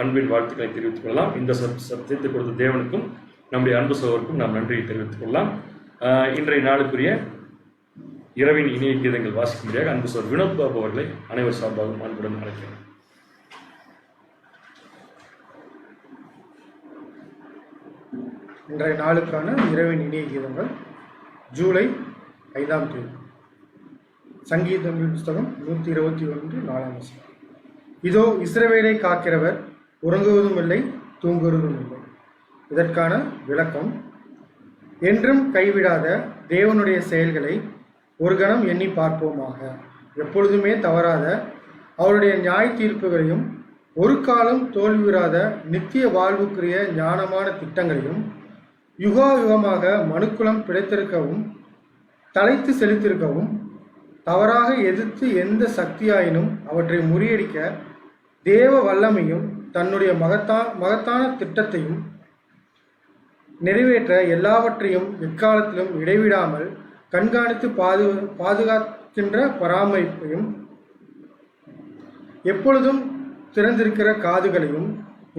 அன்பின் வாழ்த்துக்களை தெரிவித்துக் கொள்ளலாம். இந்த சத்தியத்தை கொடுத்த தேவனுக்கும் நம்முடைய அன்பு சகோதரருக்கும் நாம் நன்றியை தெரிவித்துக் கொள்ளலாம். இன்றைய நாளுக்குரிய இரவின் இனிய கீதங்கள் வாசிக்கும்படியாக அன்பு சகோதரர் வினோத் பாபு அவர்களை அனைவர் சார்பாகவும் அன்புடன் அழைக்கிறேன். இன்றைய நாளுக்கான இரவின் இனிய கீதங்கள் ஜூலை 5ஆம் தேதி. சங்கீதங்கள் புஸ்தகம் 121 4ஆம் வசனம். இதோ இஸ்ரவேலை காக்கிறவர் உறங்குவதும் இல்லை தூங்குவதும் இல்லை. இதற்கான விளக்கம்: என்றும் கைவிடாத தேவனுடைய செயல்களை ஒரு கணம் எண்ணி பார்ப்போமாக. எப்பொழுதுமே தவறாத அவருடைய நியாய தீர்ப்புகளையும் ஒரு காலம் தோல்வியுறாத நித்திய வாழ்வுக்குரிய ஞானமான திட்டங்களையும் யுகா யுகமாக மனுக்குலம் பிழைத்திருக்கவும் தலைத்து செலுத்திருக்கவும் தவறாக எதிர்த்து எந்த சக்தியாயினும் அவற்றை முறியடிக்க தேவ வல்லமையும் தன்னுடைய மகத்தான திட்டத்தையும் நிறைவேற்ற எல்லாவற்றையும் எக்காலத்திலும் இடைவிடாமல் கண்காணித்து பாதுகாக்கின்ற பராமரிப்பையும் எப்பொழுதும் திறந்திருக்கிற காதுகளையும்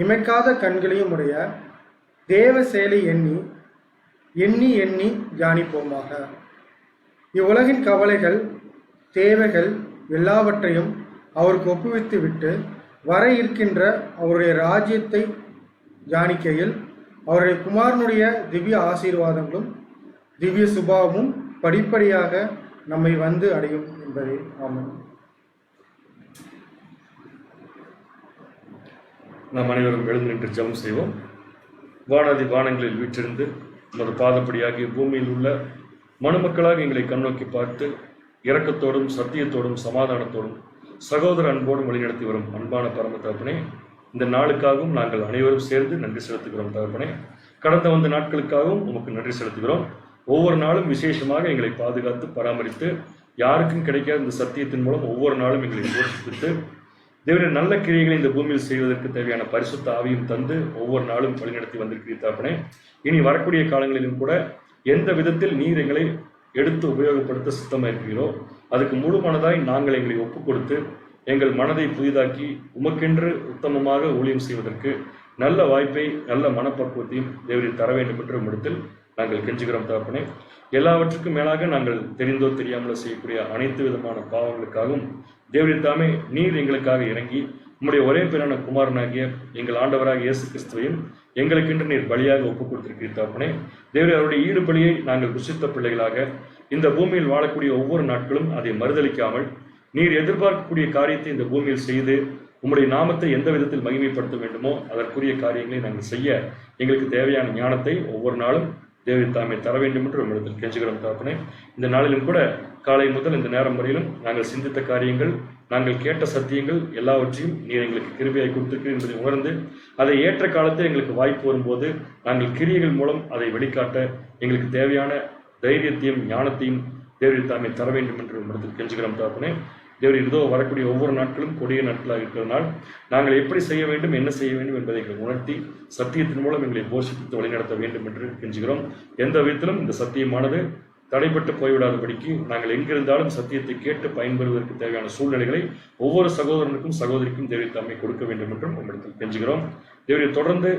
இமைக்காத கண்களையும் உடைய தேவ செயலை எண்ணி எண்ணி தியானிப்போமாக. இவ்வுலகின் கவலைகள் தேவைகள் எல்லாவற்றையும் அவருக்கு ஒப்புவித்து விட்டு வர இருக்கின்ற அவருடைய ராஜ்யத்தை தியானிக்கையில் அவருடைய குமாரனுடைய திவ்ய ஆசீர்வாதங்களும் திவ்ய சுபாவமும் படிப்படியாக நம்மை வந்து அடையும் என்பதே. ஆமென். நாம் அனைவரும் எழுந்து நின்று ஜெபம் செய்வோம். வானாதி வானங்களில் வீற்றிருந்து நமது பாதப்படியாகிய பூமியில் உள்ள மனுமக்களாக எங்களை கண்ணோக்கி பார்த்து இரக்கத்தோடும் சத்தியத்தோடும் சமாதானத்தோடும் சகோதர அன்போடும் வழிநடத்தி வரும் அன்பான பரம தகப்பனே, இந்த நாளுக்காகவும் நாங்கள் அனைவரும் சேர்ந்து நன்றி செலுத்துகிறோம் தகப்பனே. கடந்த வந்த நாட்களுக்காகவும் உமக்கு நன்றி செலுத்துகிறோம். ஒவ்வொரு நாளும் விசேஷமாக எங்களை பாதுகாத்து பராமரித்து யாருக்கும் கிடைக்காத இந்த சத்தியத்தின் மூலம் ஒவ்வொரு நாளும் எங்களை போஷிப்பித்து தேவனுடைய நல்ல கிரியைகளை இந்த பூமியில் செய்வதற்கு தேவையான பரிசுத்த ஆவியும் தந்து ஒவ்வொரு நாளும் வழிநடத்தி வந்திருக்கிறீர் தகப்பனே. இனி வரக்கூடிய காலங்களிலும் கூட எந்த விதத்தில் நீர் எங்களை எடுத்து உபயோகப்படுத்த சித்தமாக இருக்கிறீரோ அதுக்கு முழு மனதாய் நாங்கள் எங்களை ஒப்புக் கொடுத்து எங்கள் மனதை புதிதாக்கி உமக்கென்று உத்தமமாக ஊழியம் செய்வதற்கு நல்ல வாய்ப்பை நல்ல மனப்பக்குவத்தையும் தேவரில் தர வேண்டும் என்று உம்மிடத்தில் நாங்கள் கெஞ்சுகிறோம் தகப்பனே. எல்லாவற்றுக்கும் மேலாக நாங்கள் தெரிந்தோ தெரியாமலோ செய்யக்கூடிய அனைத்து விதமான பாவங்களுக்காகவும் தேவரில் தாமே நீர் எங்களுக்காக இறங்கி உம்முடைய ஒரே பேரான குமாரனாகிய எங்கள் ஆண்டவராக இயேசு கிறிஸ்துவையும் எங்களுக்கென்று நீர் பலியாக ஒப்புக் கொடுத்திருக்கிறீர் தகப்பனே. தேவரே, அவருடைய ஈடுபலியை நாங்கள் ருசித்த பிள்ளைகளாக இந்த பூமியில் வாழக்கூடிய ஒவ்வொரு நாட்களும் அதை மறுதளிக்காமல் நீர் எதிர்பார்க்கக்கூடிய காரியத்தை இந்த பூமியில் செய்து உம்முடைய நாமத்தை எந்த விதத்தில் மகிமைப்படுத்த வேண்டுமோ அதற்குரிய காரியங்களை நாங்கள் செய்ய எங்களுக்கு தேவையான ஞானத்தை ஒவ்வொரு நாளும் தேவன் தாமே தர வேண்டும் என்று உம்மிடத்தில் கெஞ்சுகிறோம் தகப்பனே. இந்த நாளிலும் கூட காலை முதல் இந்த நேரம் வரையிலும் நாங்கள் சிந்தித்த காரியங்கள், நாங்கள் கேட்ட சத்தியங்கள் எல்லாவற்றையும் நீர் எங்களுக்கு கிருபையாய் கொடுத்திருக்கிறீர் என்பதை உணர்ந்து அதை ஏற்ற காலத்தில் எங்களுக்கு வாய்ப்பு வரும்போது நாங்கள் கிரியைகள் மூலம் அதை வெளிக்காட்ட எங்களுக்கு தேவையான தைரியத்தையும் ஞானத்தையும் தேவரில் தாமே தர வேண்டும் என்று உம்மிடத்தில் கெஞ்சுகிறோம் தகப்பனே. தேவரில் இதோ வரக்கூடிய ஒவ்வொரு நாட்களும் கொடிய நாட்களாக இருக்கிறதுனால் நாங்கள் எப்படி செய்ய வேண்டும், என்ன செய்ய வேண்டும் என்பதை எங்களை உணர்த்தி சத்தியத்தின் மூலம் எங்களை போஷித்து வழிநடத்த வேண்டும் என்று கெஞ்சுகிறோம். எந்த விதத்திலும் இந்த சத்தியமானது தடைப்பட்டு போய்விடாதபடிக்கு நாங்கள் எங்கிருந்தாலும் சத்தியத்தை கேட்டு பயன்பெறுவதற்கு தேவையான சூழ்நிலைகளை ஒவ்வொரு சகோதரனுக்கும் சகோதரிக்கும் தேவரில் தாமே கொடுக்க வேண்டும் என்றும் உம்மிடத்தில் கெஞ்சுகிறோம். தேவரில் தொடர்ந்து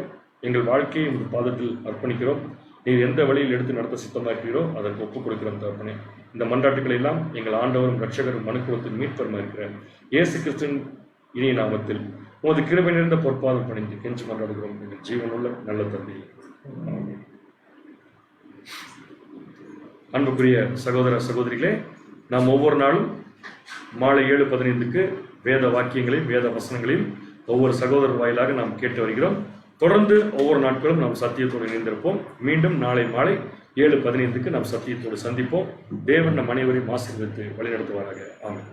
எங்கள் வாழ்க்கையை உங்கள் பாதத்தில் அர்ப்பணிக்கிறோம். நீர் எந்த வழியில் எடுத்து நடத்த சித்தமாக இருக்கிறீரோ அதற்கு ஒப்புக் கொடுக்கிறோம் தகப்பனே. இந்த மன்றாட்டுக்களை எல்லாம் எங்கள் ஆண்டவரும் இரட்சகரும் மனுக்குலத்தின் மீட்பருமா இருக்கிற இயேசு கிறிஸ்துவின் இனிய நாமத்தில் உமது கிருபை நிறைந்த பொற்பாதம் பணிந்து கெஞ்சி மன்றாடுகிறோம் எங்கள் ஜீவனுள்ள நல்ல தந்தையே. அன்புக்குரிய சகோதர சகோதரிகளே, நாம் ஒவ்வொரு நாளும் மாலை 7:15 வேத வாக்கியங்களையும் வேத வசனங்களையும் ஒவ்வொரு சகோதரர் வாயிலாக நாம் கேட்டு வருகிறோம். தொடர்ந்து ஒவ்வொரு நாட்களும் நாம் சத்தியத்தோடு இணைந்திருப்போம். மீண்டும் நாளை மாலை 7:15 நாம் சத்தியத்தோடு சந்திப்போம். தேவன் நம் அனைவரையும் ஆசீர்வதித்து வழிநடத்துவாராக. ஆமென்.